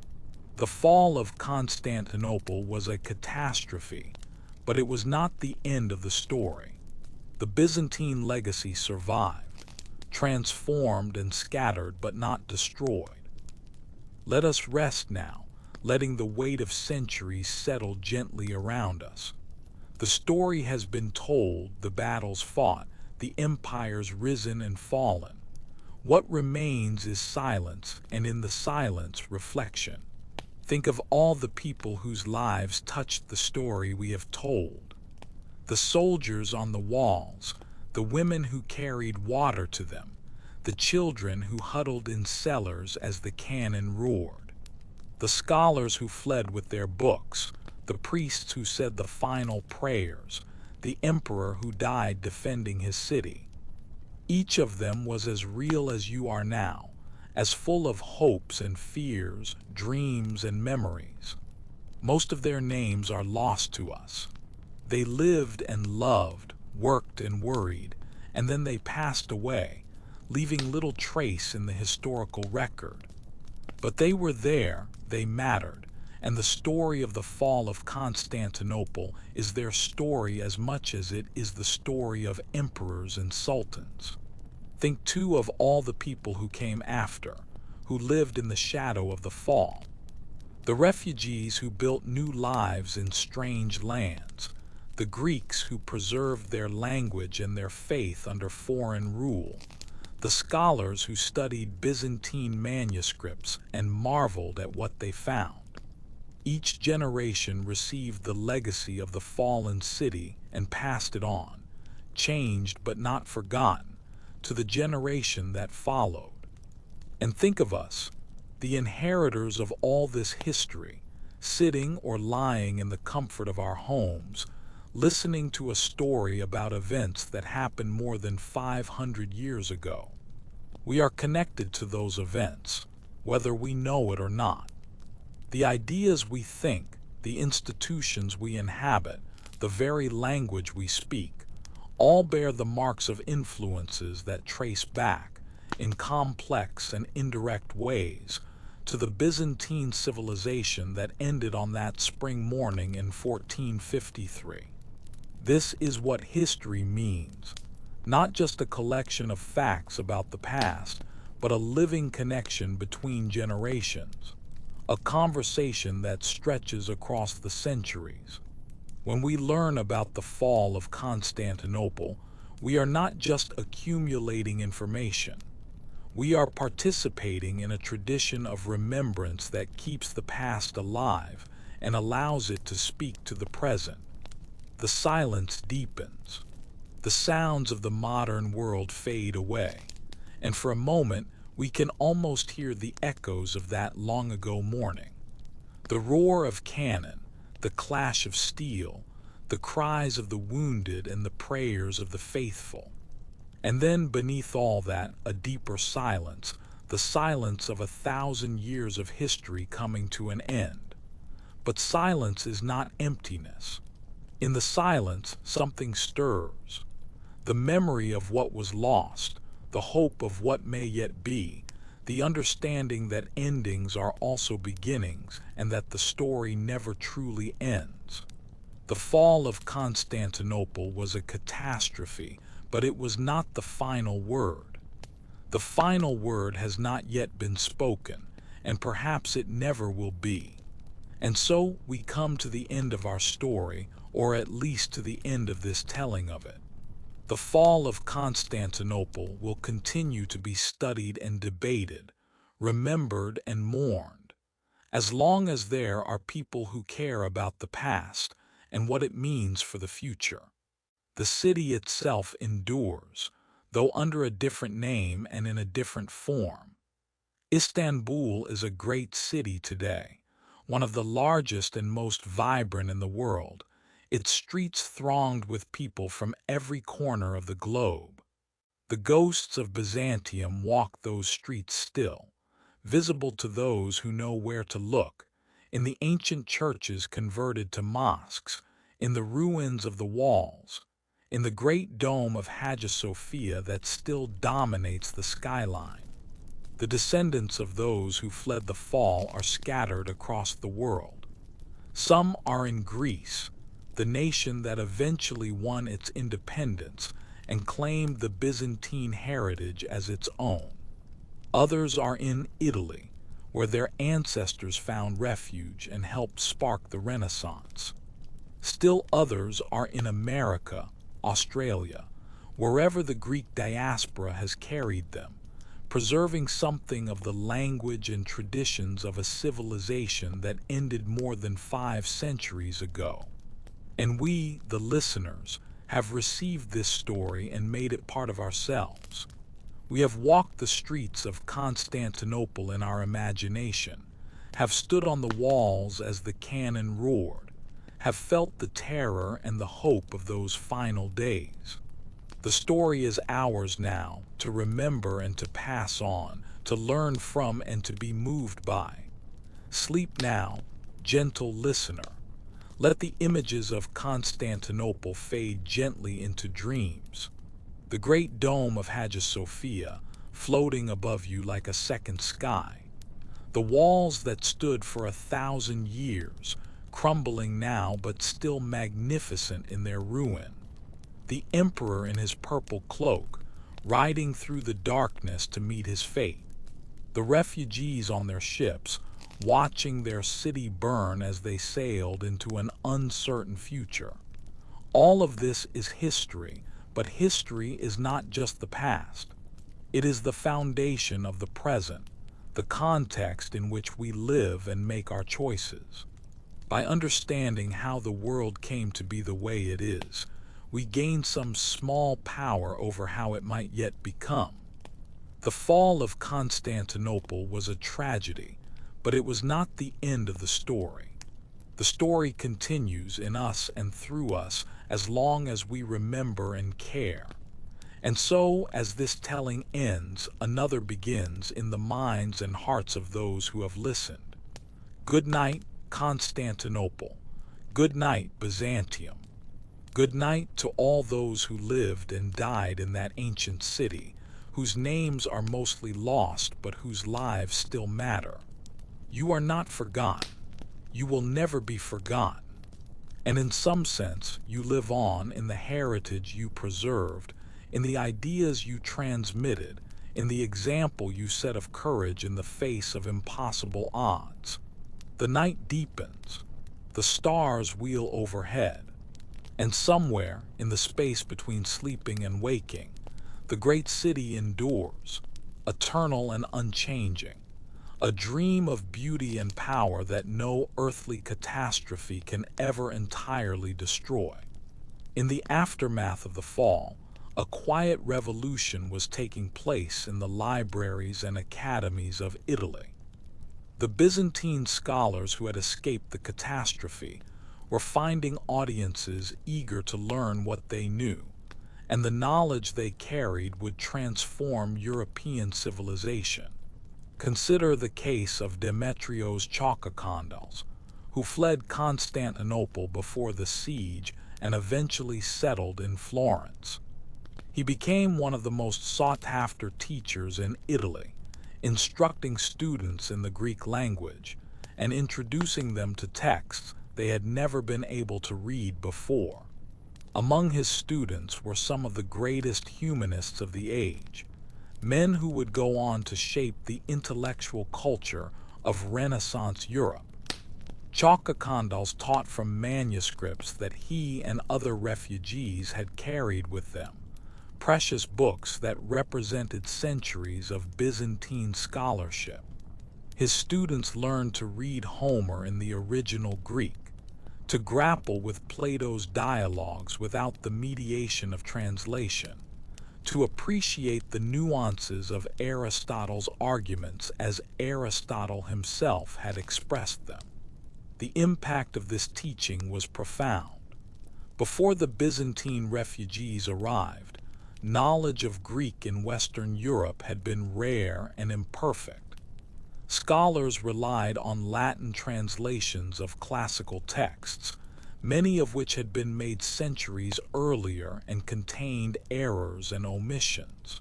The fall of Constantinople was a catastrophe, but it was not the end of the story. The Byzantine legacy survived, transformed and scattered but not destroyed. Let us rest now, letting the weight of centuries settle gently around us. The story has been told, the battles fought, the empires risen and fallen. What remains is silence, and in the silence, reflection. Think of all the people whose lives touched the story we have told. The soldiers on the walls, the women who carried water to them, the children who huddled in cellars as the cannon roared, the scholars who fled with their books, the priests who said the final prayers, the emperor who died defending his city. Each of them was as real as you are now, as full of hopes and fears, dreams and memories. Most of their names are lost to us. They lived and loved, worked and worried, and then they passed away, leaving little trace in the historical record. But they were there, they mattered, and the story of the fall of Constantinople is their story as much as it is the story of emperors and sultans. Think too of all the people who came after, who lived in the shadow of the fall. The refugees who built new lives in strange lands, the Greeks who preserved their language and their faith under foreign rule, the scholars who studied Byzantine manuscripts and marveled at what they found. Each generation received the legacy of the fallen city and passed it on, changed but not forgotten, to the generation that followed. And think of us, the inheritors of all this history, sitting or lying in the comfort of our homes, listening to a story about events that happened more than 500 years ago. We are connected to those events, whether we know it or not. The ideas we think, the institutions we inhabit, the very language we speak, all bear the marks of influences that trace back, in complex and indirect ways, to the Byzantine civilization that ended on that spring morning in 1453. This is what history means, not just a collection of facts about the past, but a living connection between generations. A conversation that stretches across the centuries. When we learn about the fall of Constantinople, we are not just accumulating information. We are participating in a tradition of remembrance that keeps the past alive and allows it to speak to the present. The silence deepens. The sounds of the modern world fade away, and for a moment, we can almost hear the echoes of that long-ago morning. The roar of cannon, the clash of steel, the cries of the wounded and the prayers of the faithful. And then beneath all that, a deeper silence, the silence of 1,000 years of history coming to an end. But silence is not emptiness. In the silence, something stirs. The memory of what was lost, the hope of what may yet be, the understanding that endings are also beginnings and that the story never truly ends. The fall of Constantinople was a catastrophe, but it was not the final word. The final word has not yet been spoken, and perhaps it never will be. And so we come to the end of our story, or at least to the end of this telling of it. The fall of Constantinople will continue to be studied and debated, remembered and mourned, as long as there are people who care about the past and what it means for the future. The city itself endures, though under a different name and in a different form. Istanbul is a great city today, one of the largest and most vibrant in the world, its streets thronged with people from every corner of the globe. The ghosts of Byzantium walk those streets still, visible to those who know where to look, in the ancient churches converted to mosques, in the ruins of the walls, in the great dome of Hagia Sophia that still dominates the skyline. The descendants of those who fled the fall are scattered across the world. Some are in Greece, the nation that eventually won its independence and claimed the Byzantine heritage as its own. Others are in Italy, where their ancestors found refuge and helped spark the Renaissance. Still others are in America, Australia, wherever the Greek diaspora has carried them, preserving something of the language and traditions of a civilization that ended more than 5 centuries ago. And we, the listeners, have received this story and made it part of ourselves. We have walked the streets of Constantinople in our imagination, have stood on the walls as the cannon roared, have felt the terror and the hope of those final days. The story is ours now, to remember and to pass on, to learn from and to be moved by. Sleep now, gentle listener. Let the images of Constantinople fade gently into dreams. The great dome of Hagia Sophia, floating above you like a second sky. The walls that stood for 1,000 years, crumbling now but still magnificent in their ruin. The emperor in his purple cloak, riding through the darkness to meet his fate. The refugees on their ships, watching their city burn as they sailed into an uncertain future. All of this is history, but history is not just the past. It is the foundation of the present, the context in which we live and make our choices. By understanding how the world came to be the way it is, we gain some small power over how it might yet become. The fall of Constantinople was a tragedy, but it was not the end of the story. The story continues in us and through us as long as we remember and care. And so, as this telling ends, another begins in the minds and hearts of those who have listened. Good night, Constantinople. Good night, Byzantium. Good night to all those who lived and died in that ancient city, whose names are mostly lost but whose lives still matter. You are not forgotten. You will never be forgotten. And in some sense, you live on in the heritage you preserved, in the ideas you transmitted, in the example you set of courage in the face of impossible odds. The night deepens. The stars wheel overhead. And somewhere, in the space between sleeping and waking, the great city endures, eternal and unchanging, a dream of beauty and power that no earthly catastrophe can ever entirely destroy. In the aftermath of the fall, a quiet revolution was taking place in the libraries and academies of Italy. The Byzantine scholars who had escaped the catastrophe were finding audiences eager to learn what they knew, and the knowledge they carried would transform European civilization. Consider the case of Demetrios Chalkokondyles, who fled Constantinople before the siege and eventually settled in Florence. He became one of the most sought-after teachers in Italy, instructing students in the Greek language and introducing them to texts they had never been able to read before. Among his students were some of the greatest humanists of the age, men who would go on to shape the intellectual culture of Renaissance Europe. Chalkokondyles taught from manuscripts that he and other refugees had carried with them, precious books that represented centuries of Byzantine scholarship. His students learned to read Homer in the original Greek, to grapple with Plato's dialogues without the mediation of translation, to appreciate the nuances of Aristotle's arguments as Aristotle himself had expressed them. The impact of this teaching was profound. Before the Byzantine refugees arrived, knowledge of Greek in Western Europe had been rare and imperfect. Scholars relied on Latin translations of classical texts, many of which had been made centuries earlier and contained errors and omissions.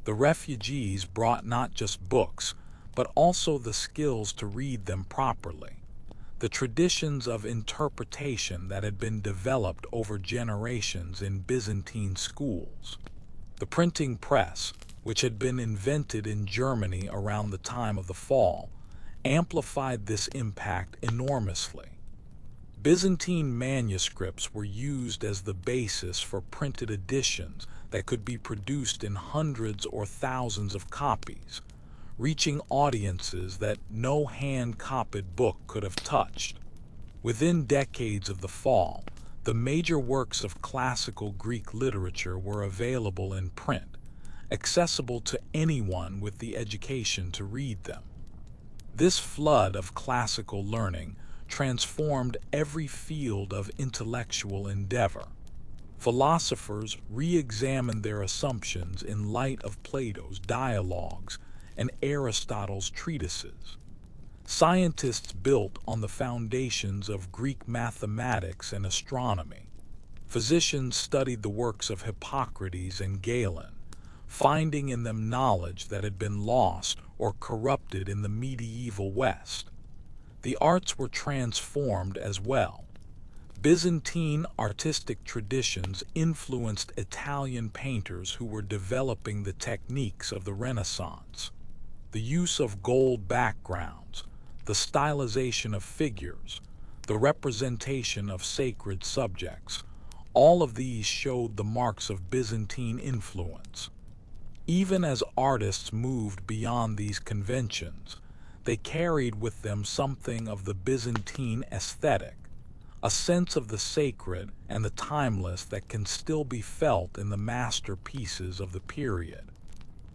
The refugees brought not just books, but also the skills to read them properly, the traditions of interpretation that had been developed over generations in Byzantine schools. The printing press, which had been invented in Germany around the time of the fall, amplified this impact enormously. Byzantine manuscripts were used as the basis for printed editions that could be produced in hundreds or thousands of copies, reaching audiences that no hand-copied book could have touched. Within decades of the fall, the major works of classical Greek literature were available in print, accessible to anyone with the education to read them. This flood of classical learning transformed every field of intellectual endeavor. Philosophers re-examined their assumptions in light of Plato's dialogues and Aristotle's treatises. Scientists built on the foundations of Greek mathematics and astronomy. Physicians studied the works of Hippocrates and Galen, finding in them knowledge that had been lost or corrupted in the medieval West. The arts were transformed as well. Byzantine artistic traditions influenced Italian painters who were developing the techniques of the Renaissance. The use of gold backgrounds, the stylization of figures, the representation of sacred subjects, all of these showed the marks of Byzantine influence. Even as artists moved beyond these conventions, they carried with them something of the Byzantine aesthetic, a sense of the sacred and the timeless that can still be felt in the masterpieces of the period.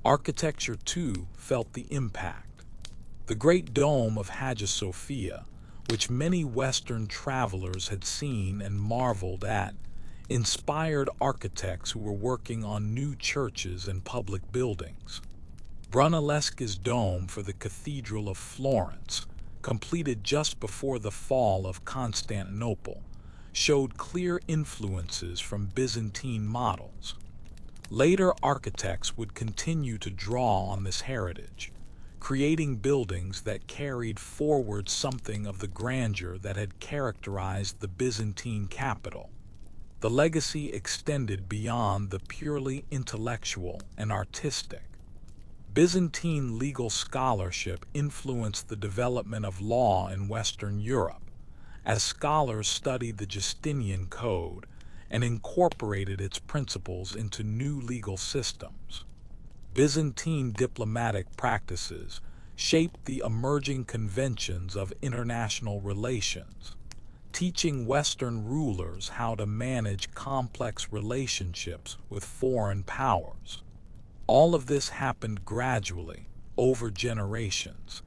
Architecture, too, felt the impact. The Great Dome of Hagia Sophia, which many Western travelers had seen and marveled at, inspired architects who were working on new churches and public buildings. Brunelleschi's dome for the Cathedral of Florence, completed just before the fall of Constantinople, showed clear influences from Byzantine models. Later architects would continue to draw on this heritage, creating buildings that carried forward something of the grandeur that had characterized the Byzantine capital. The legacy extended beyond the purely intellectual and artistic. Byzantine legal scholarship influenced the development of law in Western Europe, as scholars studied the Justinian Code and incorporated its principles into new legal systems. Byzantine diplomatic practices shaped the emerging conventions of international relations, teaching Western rulers how to manage complex relationships with foreign powers. All of this happened gradually, over generations,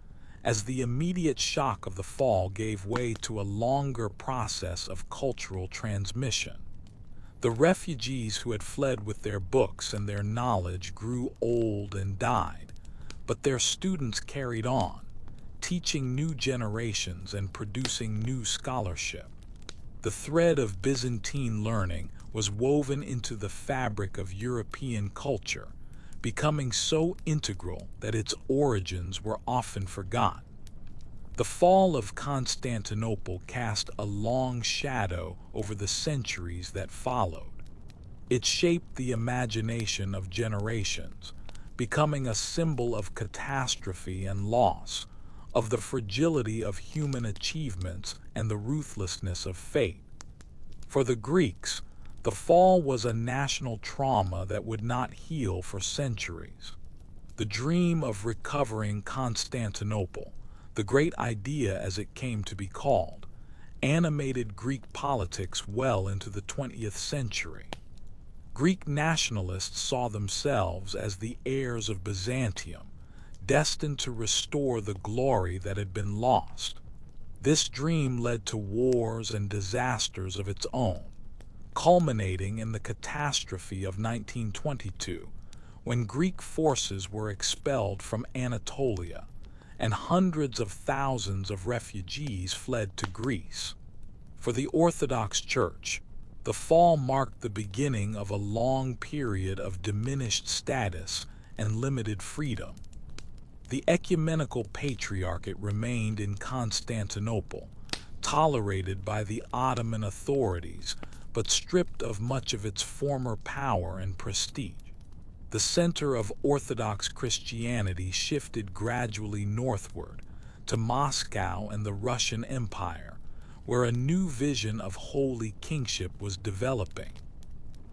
as the immediate shock of the fall gave way to a longer process of cultural transmission. The refugees who had fled with their books and their knowledge grew old and died, but their students carried on, teaching new generations and producing new scholarship. The thread of Byzantine learning was woven into the fabric of European culture, becoming so integral that its origins were often forgotten. The fall of Constantinople cast a long shadow over the centuries that followed. It shaped the imagination of generations, becoming a symbol of catastrophe and loss, of the fragility of human achievements and the ruthlessness of fate. For the Greeks, the fall was a national trauma that would not heal for centuries. The dream of recovering Constantinople, the great idea as it came to be called, animated Greek politics well into the 20th century. Greek nationalists saw themselves as the heirs of Byzantium, destined to restore the glory that had been lost. This dream led to wars and disasters of its own, culminating in the catastrophe of 1922, when Greek forces were expelled from Anatolia, and hundreds of thousands of refugees fled to Greece. For the Orthodox Church, the fall marked the beginning of a long period of diminished status and limited freedom. The ecumenical patriarchate remained in Constantinople, tolerated by the Ottoman authorities, but stripped of much of its former power and prestige. The center of Orthodox Christianity shifted gradually northward to Moscow and the Russian Empire, where a new vision of holy kingship was developing.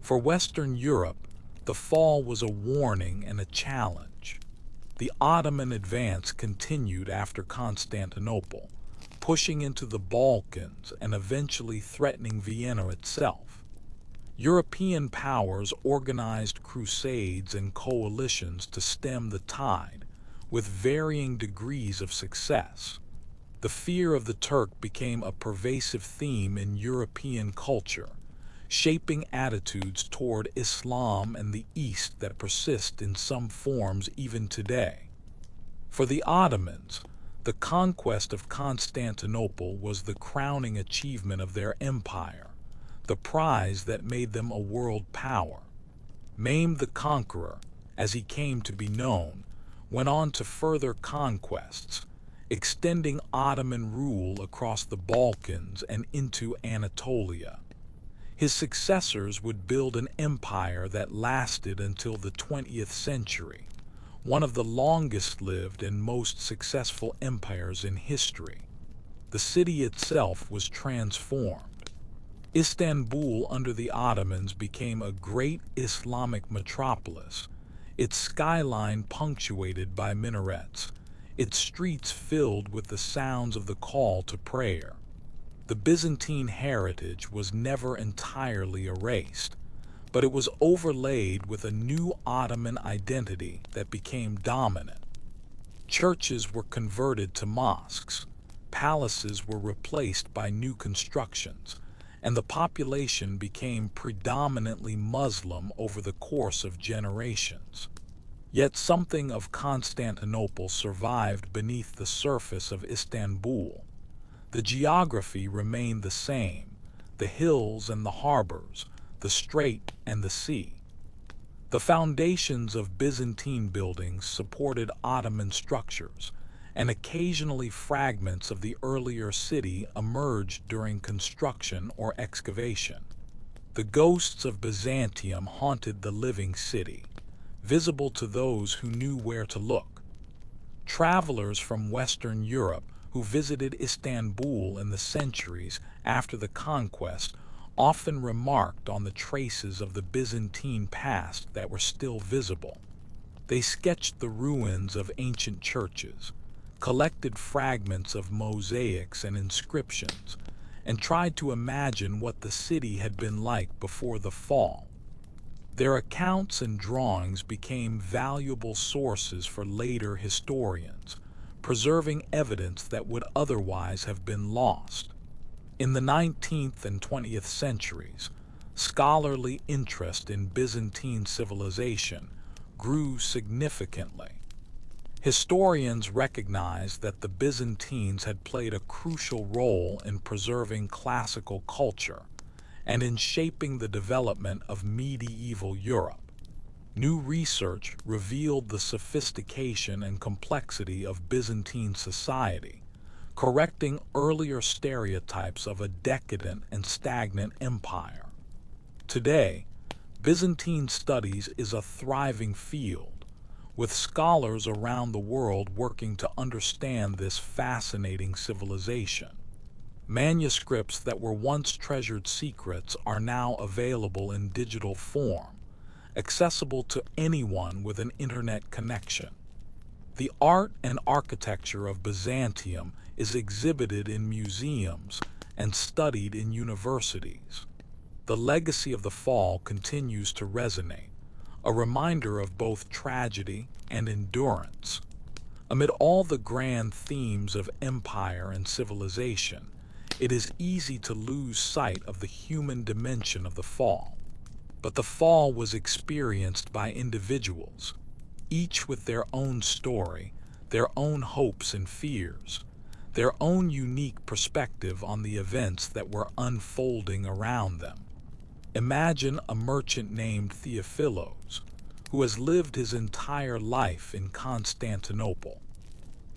For Western Europe, the fall was a warning and a challenge. The Ottoman advance continued after Constantinople, pushing into the Balkans and eventually threatening Vienna itself. European powers organized crusades and coalitions to stem the tide, with varying degrees of success. The fear of the Turk became a pervasive theme in European culture, shaping attitudes toward Islam and the East that persist in some forms even today. For the Ottomans, the conquest of Constantinople was the crowning achievement of their empire, the prize that made them a world power. Mehmed the Conqueror, as he came to be known, went on to further conquests, extending Ottoman rule across the Balkans and into Anatolia. His successors would build an empire that lasted until the 20th century, one of the longest-lived and most successful empires in history. The city itself was transformed. Istanbul under the Ottomans became a great Islamic metropolis, its skyline punctuated by minarets, its streets filled with the sounds of the call to prayer. The Byzantine heritage was never entirely erased, but it was overlaid with a new Ottoman identity that became dominant. Churches were converted to mosques, palaces were replaced by new constructions, and the population became predominantly Muslim over the course of generations. Yet something of Constantinople survived beneath the surface of Istanbul. The geography remained the same, the hills and the harbors, the strait and the sea. The foundations of Byzantine buildings supported Ottoman structures, and occasionally fragments of the earlier city emerged during construction or excavation. The ghosts of Byzantium haunted the living city, visible to those who knew where to look. Travelers from Western Europe who visited Istanbul in the centuries after the conquest often remarked on the traces of the Byzantine past that were still visible. They sketched the ruins of ancient churches, collected fragments of mosaics and inscriptions, and tried to imagine what the city had been like before the fall. Their accounts and drawings became valuable sources for later historians, preserving evidence that would otherwise have been lost. In the 19th and 20th centuries, scholarly interest in Byzantine civilization grew significantly. Historians recognized that the Byzantines had played a crucial role in preserving classical culture and in shaping the development of medieval Europe. New research revealed the sophistication and complexity of Byzantine society, correcting earlier stereotypes of a decadent and stagnant empire. Today, Byzantine studies is a thriving field, with scholars around the world working to understand this fascinating civilization. Manuscripts that were once treasured secrets are now available in digital form, accessible to anyone with an internet connection. The art and architecture of Byzantium is exhibited in museums and studied in universities. The legacy of the fall continues to resonate, a reminder of both tragedy and endurance. Amid all the grand themes of empire and civilization, it is easy to lose sight of the human dimension of the fall. But the fall was experienced by individuals, each with their own story, their own hopes and fears, their own unique perspective on the events that were unfolding around them. Imagine a merchant named Theophilos, who has lived his entire life in Constantinople.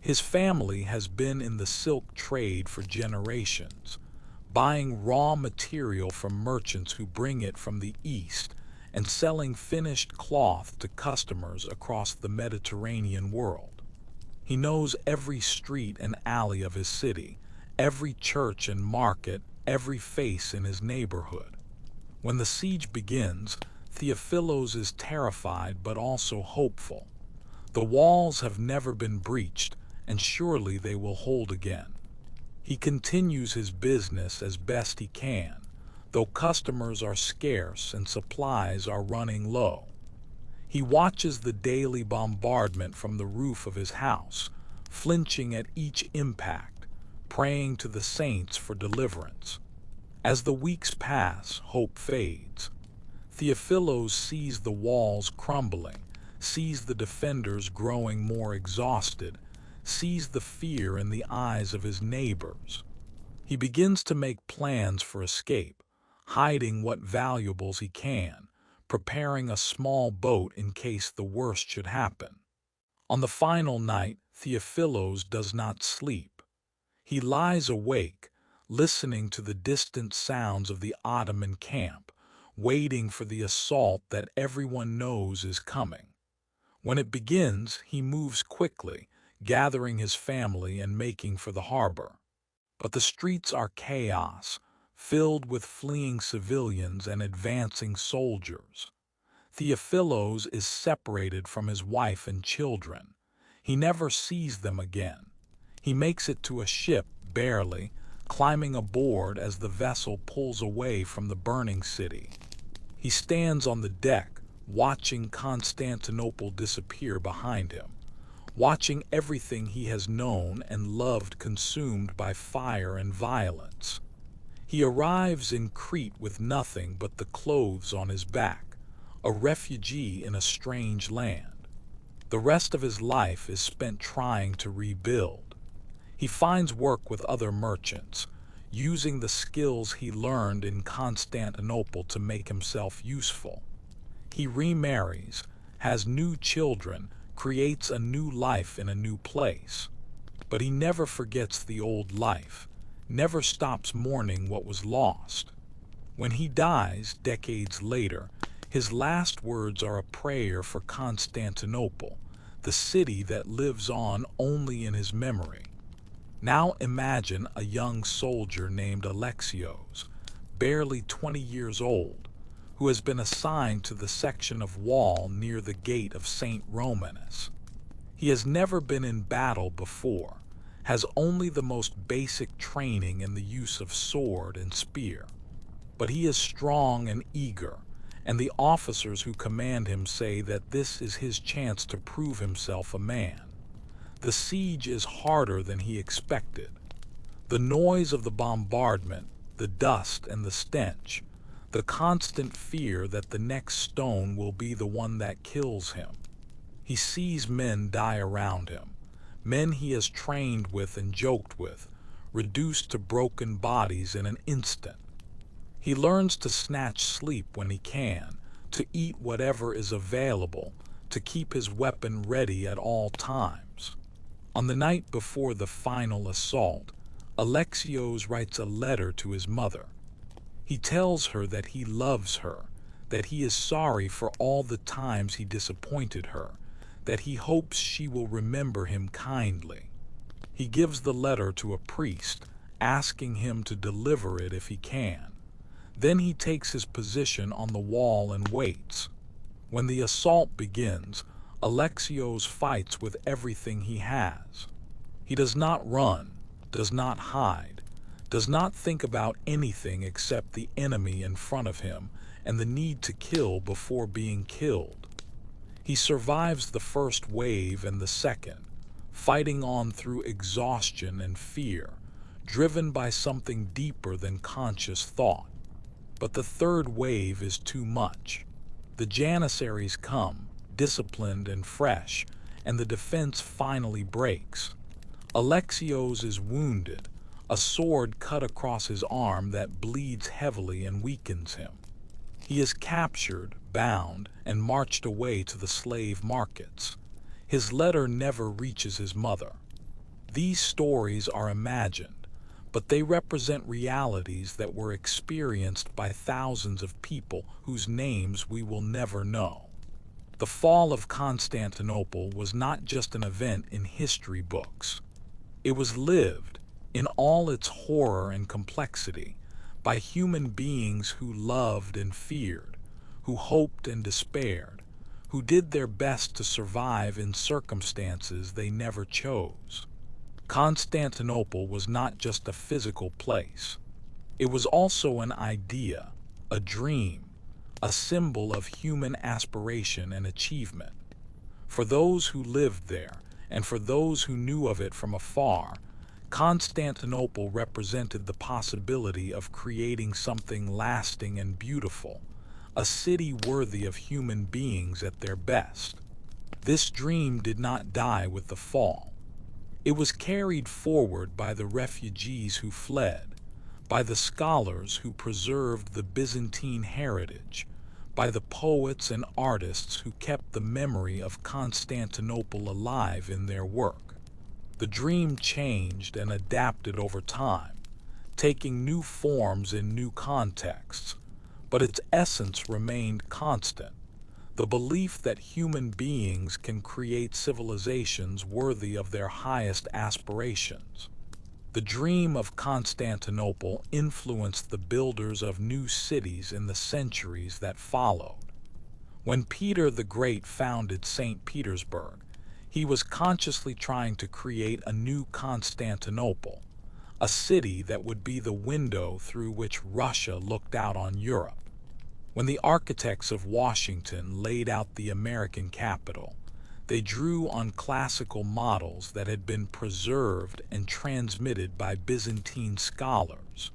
His family has been in the silk trade for generations, buying raw material from merchants who bring it from the East and selling finished cloth to customers across the Mediterranean world. He knows every street and alley of his city, every church and market, every face in his neighborhood. When the siege begins, Theophilos is terrified but also hopeful. The walls have never been breached, and surely they will hold again. He continues his business as best he can, though customers are scarce and supplies are running low. He watches the daily bombardment from the roof of his house, flinching at each impact, praying to the saints for deliverance. As the weeks pass, hope fades. Theophilos sees the walls crumbling, sees the defenders growing more exhausted, sees the fear in the eyes of his neighbors. He begins to make plans for escape, hiding what valuables he can, preparing a small boat in case the worst should happen. On the final night, Theophilos does not sleep. He lies awake, listening to the distant sounds of the Ottoman camp, waiting for the assault that everyone knows is coming. When it begins, he moves quickly, gathering his family and making for the harbor. But the streets are chaos, filled with fleeing civilians and advancing soldiers. Theophilos is separated from his wife and children. He never sees them again. He makes it to a ship, barely, climbing aboard as the vessel pulls away from the burning city. He stands on the deck, watching Constantinople disappear behind him, watching everything he has known and loved consumed by fire and violence. He arrives in Crete with nothing but the clothes on his back, a refugee in a strange land. The rest of his life is spent trying to rebuild. He finds work with other merchants, using the skills he learned in Constantinople to make himself useful. He remarries, has new children, creates a new life in a new place. But he never forgets the old life, never stops mourning what was lost. When he dies, decades later, his last words are a prayer for Constantinople, the city that lives on only in his memory. Now imagine a young soldier named Alexios, barely 20 years old, who has been assigned to the section of wall near the gate of St. Romanus. He has never been in battle before, has only the most basic training in the use of sword and spear. But he is strong and eager, and the officers who command him say that this is his chance to prove himself a man. The siege is harder than he expected. The noise of the bombardment, the dust and the stench, the constant fear that the next stone will be the one that kills him. He sees men die around him, men he has trained with and joked with, reduced to broken bodies in an instant. He learns to snatch sleep when he can, to eat whatever is available, to keep his weapon ready at all times. On the night before the final assault, Alexios writes a letter to his mother. He tells her that he loves her, that he is sorry for all the times he disappointed her, that he hopes she will remember him kindly. He gives the letter to a priest, asking him to deliver it if he can. Then he takes his position on the wall and waits. When the assault begins, Alexios fights with everything he has. He does not run, does not hide, does not think about anything except the enemy in front of him and the need to kill before being killed. He survives the first wave and the second, fighting on through exhaustion and fear, driven by something deeper than conscious thought. But the third wave is too much. The Janissaries come, disciplined and fresh, and the defense finally breaks. Alexios is wounded, a sword cut across his arm that bleeds heavily and weakens him. He is captured, bound, and marched away to the slave markets. His letter never reaches his mother. These stories are imagined, but they represent realities that were experienced by thousands of people whose names we will never know. The fall of Constantinople was not just an event in history books. It was lived, in all its horror and complexity, by human beings who loved and feared, who hoped and despaired, who did their best to survive in circumstances they never chose. Constantinople was not just a physical place. It was also an idea, a dream, a symbol of human aspiration and achievement. For those who lived there, and for those who knew of it from afar, Constantinople represented the possibility of creating something lasting and beautiful, a city worthy of human beings at their best. This dream did not die with the fall. It was carried forward by the refugees who fled, by the scholars who preserved the Byzantine heritage, by the poets and artists who kept the memory of Constantinople alive in their work. The dream changed and adapted over time, taking new forms in new contexts, but its essence remained constant, the belief that human beings can create civilizations worthy of their highest aspirations. The dream of Constantinople influenced the builders of new cities in the centuries that followed. When Peter the Great founded St. Petersburg, he was consciously trying to create a new Constantinople, a city that would be the window through which Russia looked out on Europe. When the architects of Washington laid out the American capital, they drew on classical models that had been preserved and transmitted by Byzantine scholars.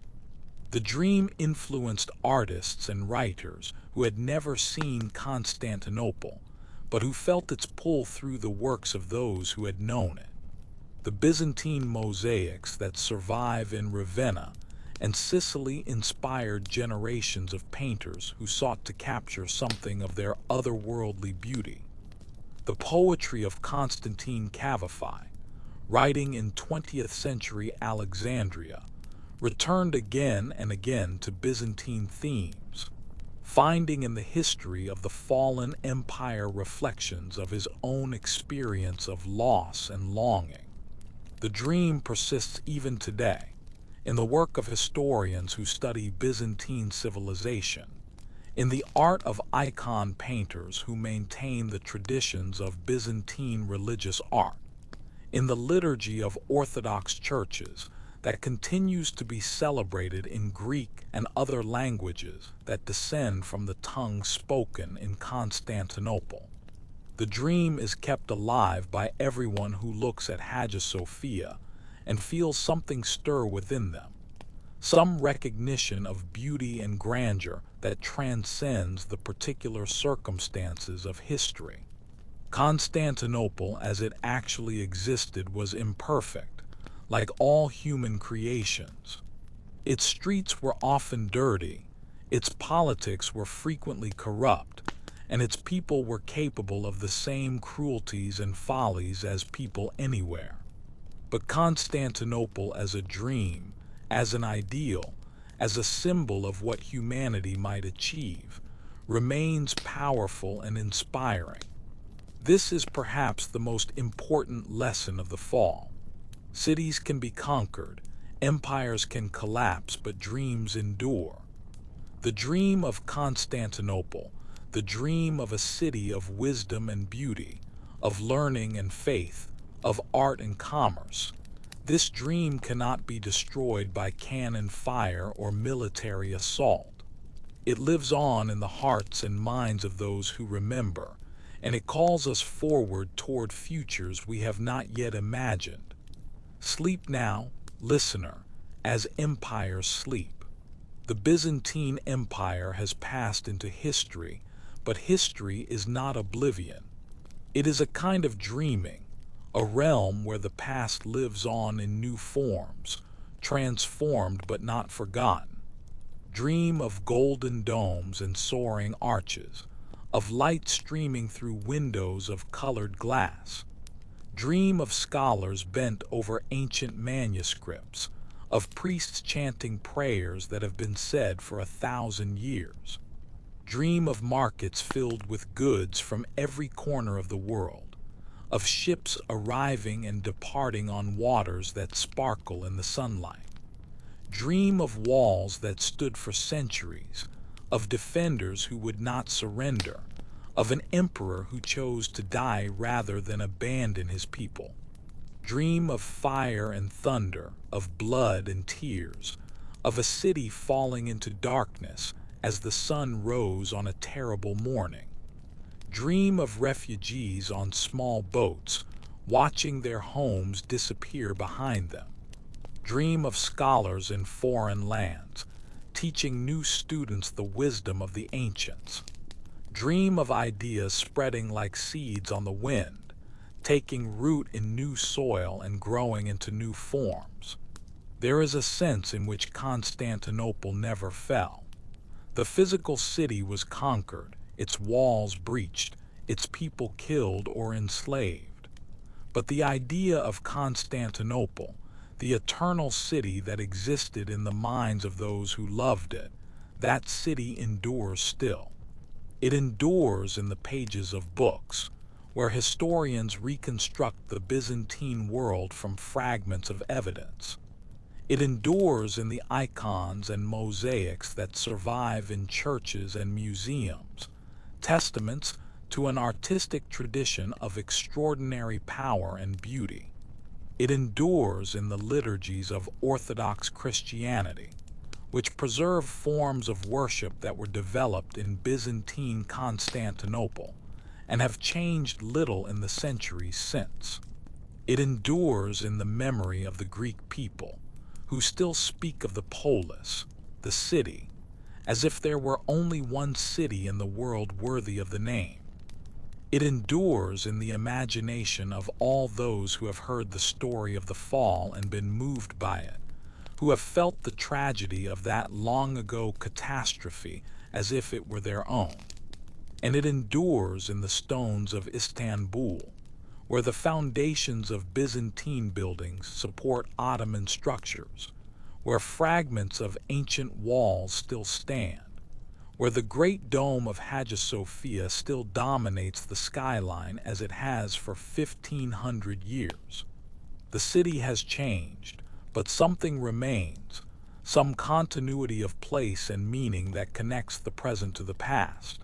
The dream influenced artists and writers who had never seen Constantinople, but who felt its pull through the works of those who had known it. The Byzantine mosaics that survive in Ravenna and Sicily inspired generations of painters who sought to capture something of their otherworldly beauty. The poetry of Constantine Cavafy, writing in 20th century Alexandria, returned again and again to Byzantine themes, finding in the history of the fallen empire reflections of his own experience of loss and longing. The dream persists even today, in the work of historians who study Byzantine civilization, in the art of icon painters who maintain the traditions of Byzantine religious art, in the liturgy of Orthodox churches that continues to be celebrated in Greek and other languages that descend from the tongue spoken in Constantinople. The dream is kept alive by everyone who looks at Hagia Sophia and feels something stir within them, some recognition of beauty and grandeur that transcends the particular circumstances of history. Constantinople as it actually existed was imperfect, like all human creations. Its streets were often dirty, its politics were frequently corrupt, and its people were capable of the same cruelties and follies as people anywhere. But Constantinople as a dream, as an ideal, as a symbol of what humanity might achieve, remains powerful and inspiring. This is perhaps the most important lesson of the fall. Cities can be conquered, empires can collapse, but dreams endure. The dream of Constantinople, the dream of a city of wisdom and beauty, of learning and faith, of art and commerce, this dream cannot be destroyed by cannon fire or military assault. It lives on in the hearts and minds of those who remember, and it calls us forward toward futures we have not yet imagined. Sleep now, listener, as empires sleep. The Byzantine Empire has passed into history, but history is not oblivion. It is a kind of dreaming, a realm where the past lives on in new forms, transformed but not forgotten. Dream of golden domes and soaring arches, of light streaming through windows of colored glass. Dream of scholars bent over ancient manuscripts, of priests chanting prayers that have been said for 1,000 years. Dream of markets filled with goods from every corner of the world, of ships arriving and departing on waters that sparkle in the sunlight. Dream of walls that stood for centuries, of defenders who would not surrender, of an emperor who chose to die rather than abandon his people. Dream of fire and thunder, of blood and tears, of a city falling into darkness as the sun rose on a terrible morning. Dream of refugees on small boats, watching their homes disappear behind them. Dream of scholars in foreign lands, teaching new students the wisdom of the ancients. Dream of ideas spreading like seeds on the wind, taking root in new soil and growing into new forms. There is a sense in which Constantinople never fell. The physical city was conquered, its walls breached, its people killed or enslaved. But the idea of Constantinople, the eternal city that existed in the minds of those who loved it, that city endures still. It endures in the pages of books, where historians reconstruct the Byzantine world from fragments of evidence. It endures in the icons and mosaics that survive in churches and museums, testaments to an artistic tradition of extraordinary power and beauty. It endures in the liturgies of Orthodox Christianity, which preserve forms of worship that were developed in Byzantine Constantinople and have changed little in the centuries since. It endures in the memory of the Greek people, who still speak of the polis, the city, as if there were only one city in the world worthy of the name. It endures in the imagination of all those who have heard the story of the fall and been moved by it, who have felt the tragedy of that long-ago catastrophe as if it were their own. And it endures in the stones of Istanbul, where the foundations of Byzantine buildings support Ottoman structures, where fragments of ancient walls still stand, where the great dome of Hagia Sophia still dominates the skyline as it has for 1,500 years. The city has changed, but something remains, some continuity of place and meaning that connects the present to the past.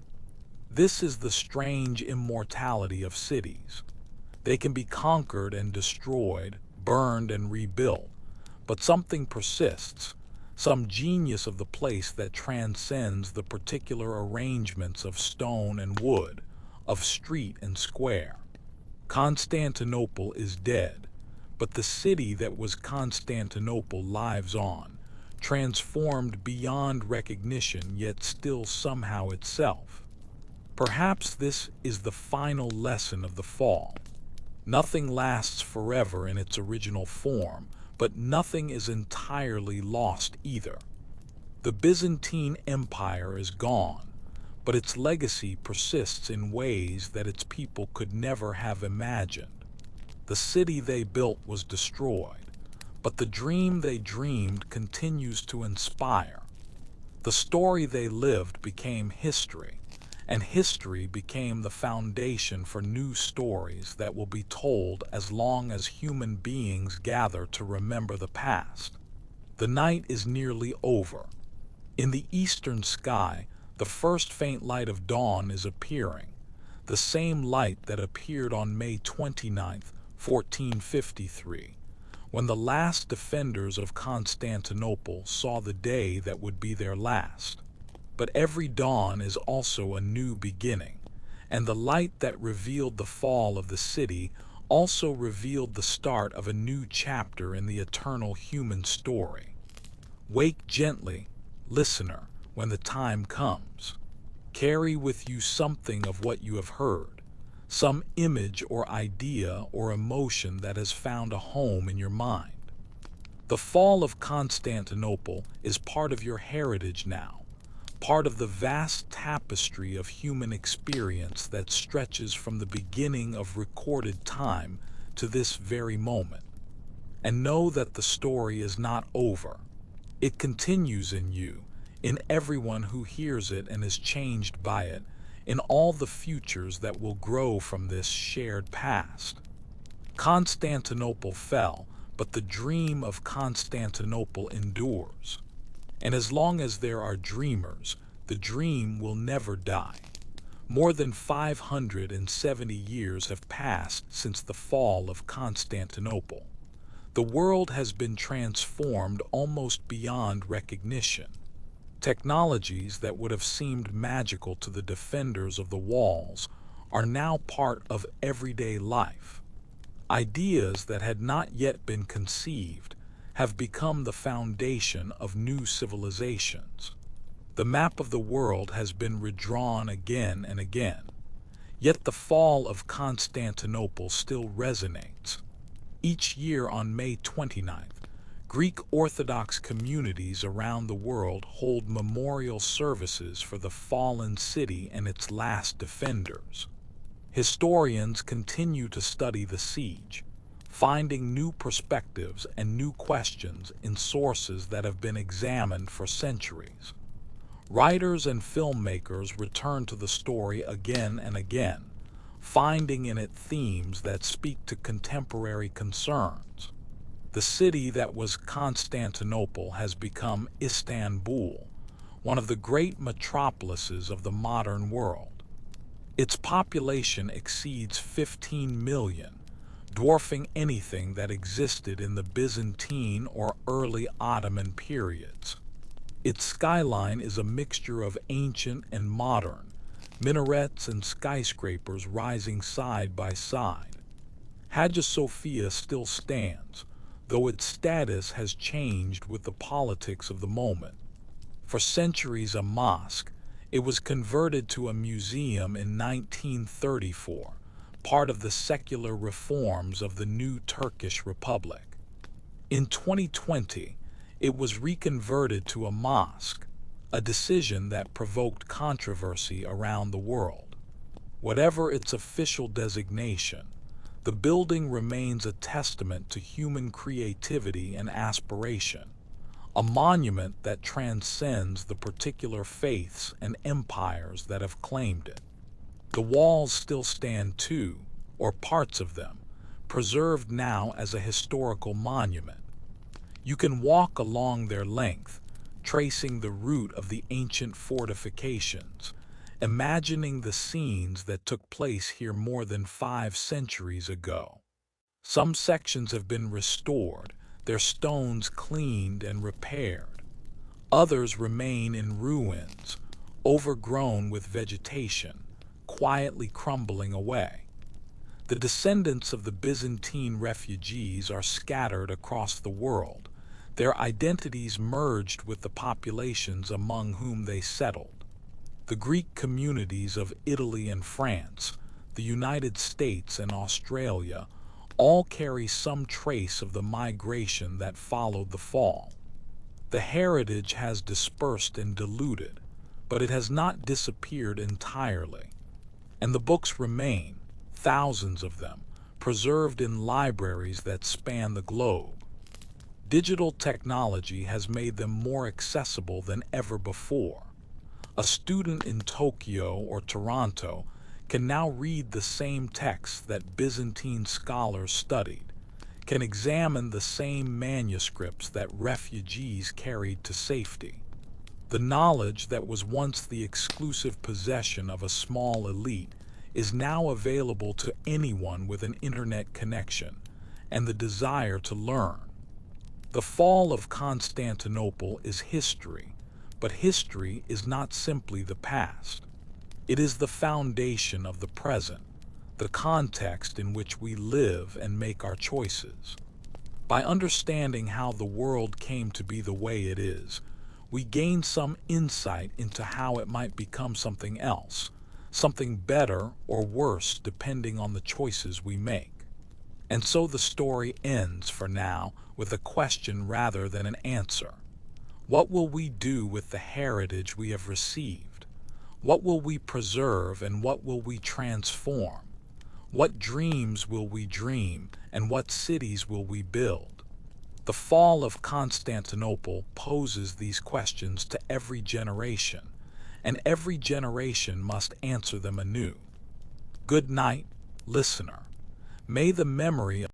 This is the strange immortality of cities. They can be conquered and destroyed, burned and rebuilt, but something persists, some genius of the place that transcends the particular arrangements of stone and wood, of street and square. Constantinople is dead, but the city that was Constantinople lives on, transformed beyond recognition yet still somehow itself. Perhaps this is the final lesson of the fall. Nothing lasts forever in its original form, but nothing is entirely lost either. The Byzantine Empire is gone, but its legacy persists in ways that its people could never have imagined. The city they built was destroyed, but the dream they dreamed continues to inspire. The story they lived became history, and history became the foundation for new stories that will be told as long as human beings gather to remember the past. The night is nearly over. In the eastern sky, the first faint light of dawn is appearing, the same light that appeared on May 29th, 1453, when the last defenders of Constantinople saw the day that would be their last. But every dawn is also a new beginning, and the light that revealed the fall of the city also revealed the start of a new chapter in the eternal human story. Wake gently, listener, when the time comes. Carry with you something of what you have heard, some image or idea or emotion that has found a home in your mind. The fall of Constantinople is part of your heritage now, part of the vast tapestry of human experience that stretches from the beginning of recorded time to this very moment. And know that the story is not over. It continues in you, in everyone who hears it and is changed by it, in all the futures that will grow from this shared past. Constantinople fell, but the dream of Constantinople endures. And as long as there are dreamers, the dream will never die. More than 570 years have passed since the fall of Constantinople. The world has been transformed almost beyond recognition. Technologies that would have seemed magical to the defenders of the walls are now part of everyday life. Ideas that had not yet been conceived have become the foundation of new civilizations. The map of the world has been redrawn again and again, yet the fall of Constantinople still resonates. Each year on May 29th, Greek Orthodox communities around the world hold memorial services for the fallen city and its last defenders. Historians continue to study the siege, finding new perspectives and new questions in sources that have been examined for centuries. Writers and filmmakers return to the story again and again, finding in it themes that speak to contemporary concerns. The city that was Constantinople has become Istanbul, one of the great metropolises of the modern world. Its population exceeds 15 million, dwarfing anything that existed in the Byzantine or early Ottoman periods. Its skyline is a mixture of ancient and modern, minarets and skyscrapers rising side by side. Hagia Sophia still stands, though its status has changed with the politics of the moment. For centuries a mosque, it was converted to a museum in 1934, part of the secular reforms of the new Turkish Republic. In 2020, it was reconverted to a mosque, a decision that provoked controversy around the world. Whatever its official designation, the building remains a testament to human creativity and aspiration, a monument that transcends the particular faiths and empires that have claimed it. The walls still stand too, or parts of them, preserved now as a historical monument. You can walk along their length, tracing the route of the ancient fortifications, imagining the scenes that took place here more than 5 centuries ago. Some sections have been restored, their stones cleaned and repaired. Others remain in ruins, overgrown with vegetation, quietly crumbling away. The descendants of the Byzantine refugees are scattered across the world, their identities merged with the populations among whom they settled. The Greek communities of Italy and France, the United States and Australia, all carry some trace of the migration that followed the fall. The heritage has dispersed and diluted, but it has not disappeared entirely. And the books remain, thousands of them, preserved in libraries that span the globe. Digital technology has made them more accessible than ever before. A student in Tokyo or Toronto can now read the same texts that Byzantine scholars studied, can examine the same manuscripts that refugees carried to safety. The knowledge that was once the exclusive possession of a small elite is now available to anyone with an internet connection and the desire to learn. The fall of Constantinople is history, but history is not simply the past. It is the foundation of the present, the context in which we live and make our choices. By understanding how the world came to be the way it is, we gain some insight into how it might become something else, something better or worse depending on the choices we make. And so the story ends for now with a question rather than an answer. What will we do with the heritage we have received? What will we preserve and what will we transform? What dreams will we dream and what cities will we build? The fall of Constantinople poses these questions to every generation, and every generation must answer them anew. Good night, listener. May the memory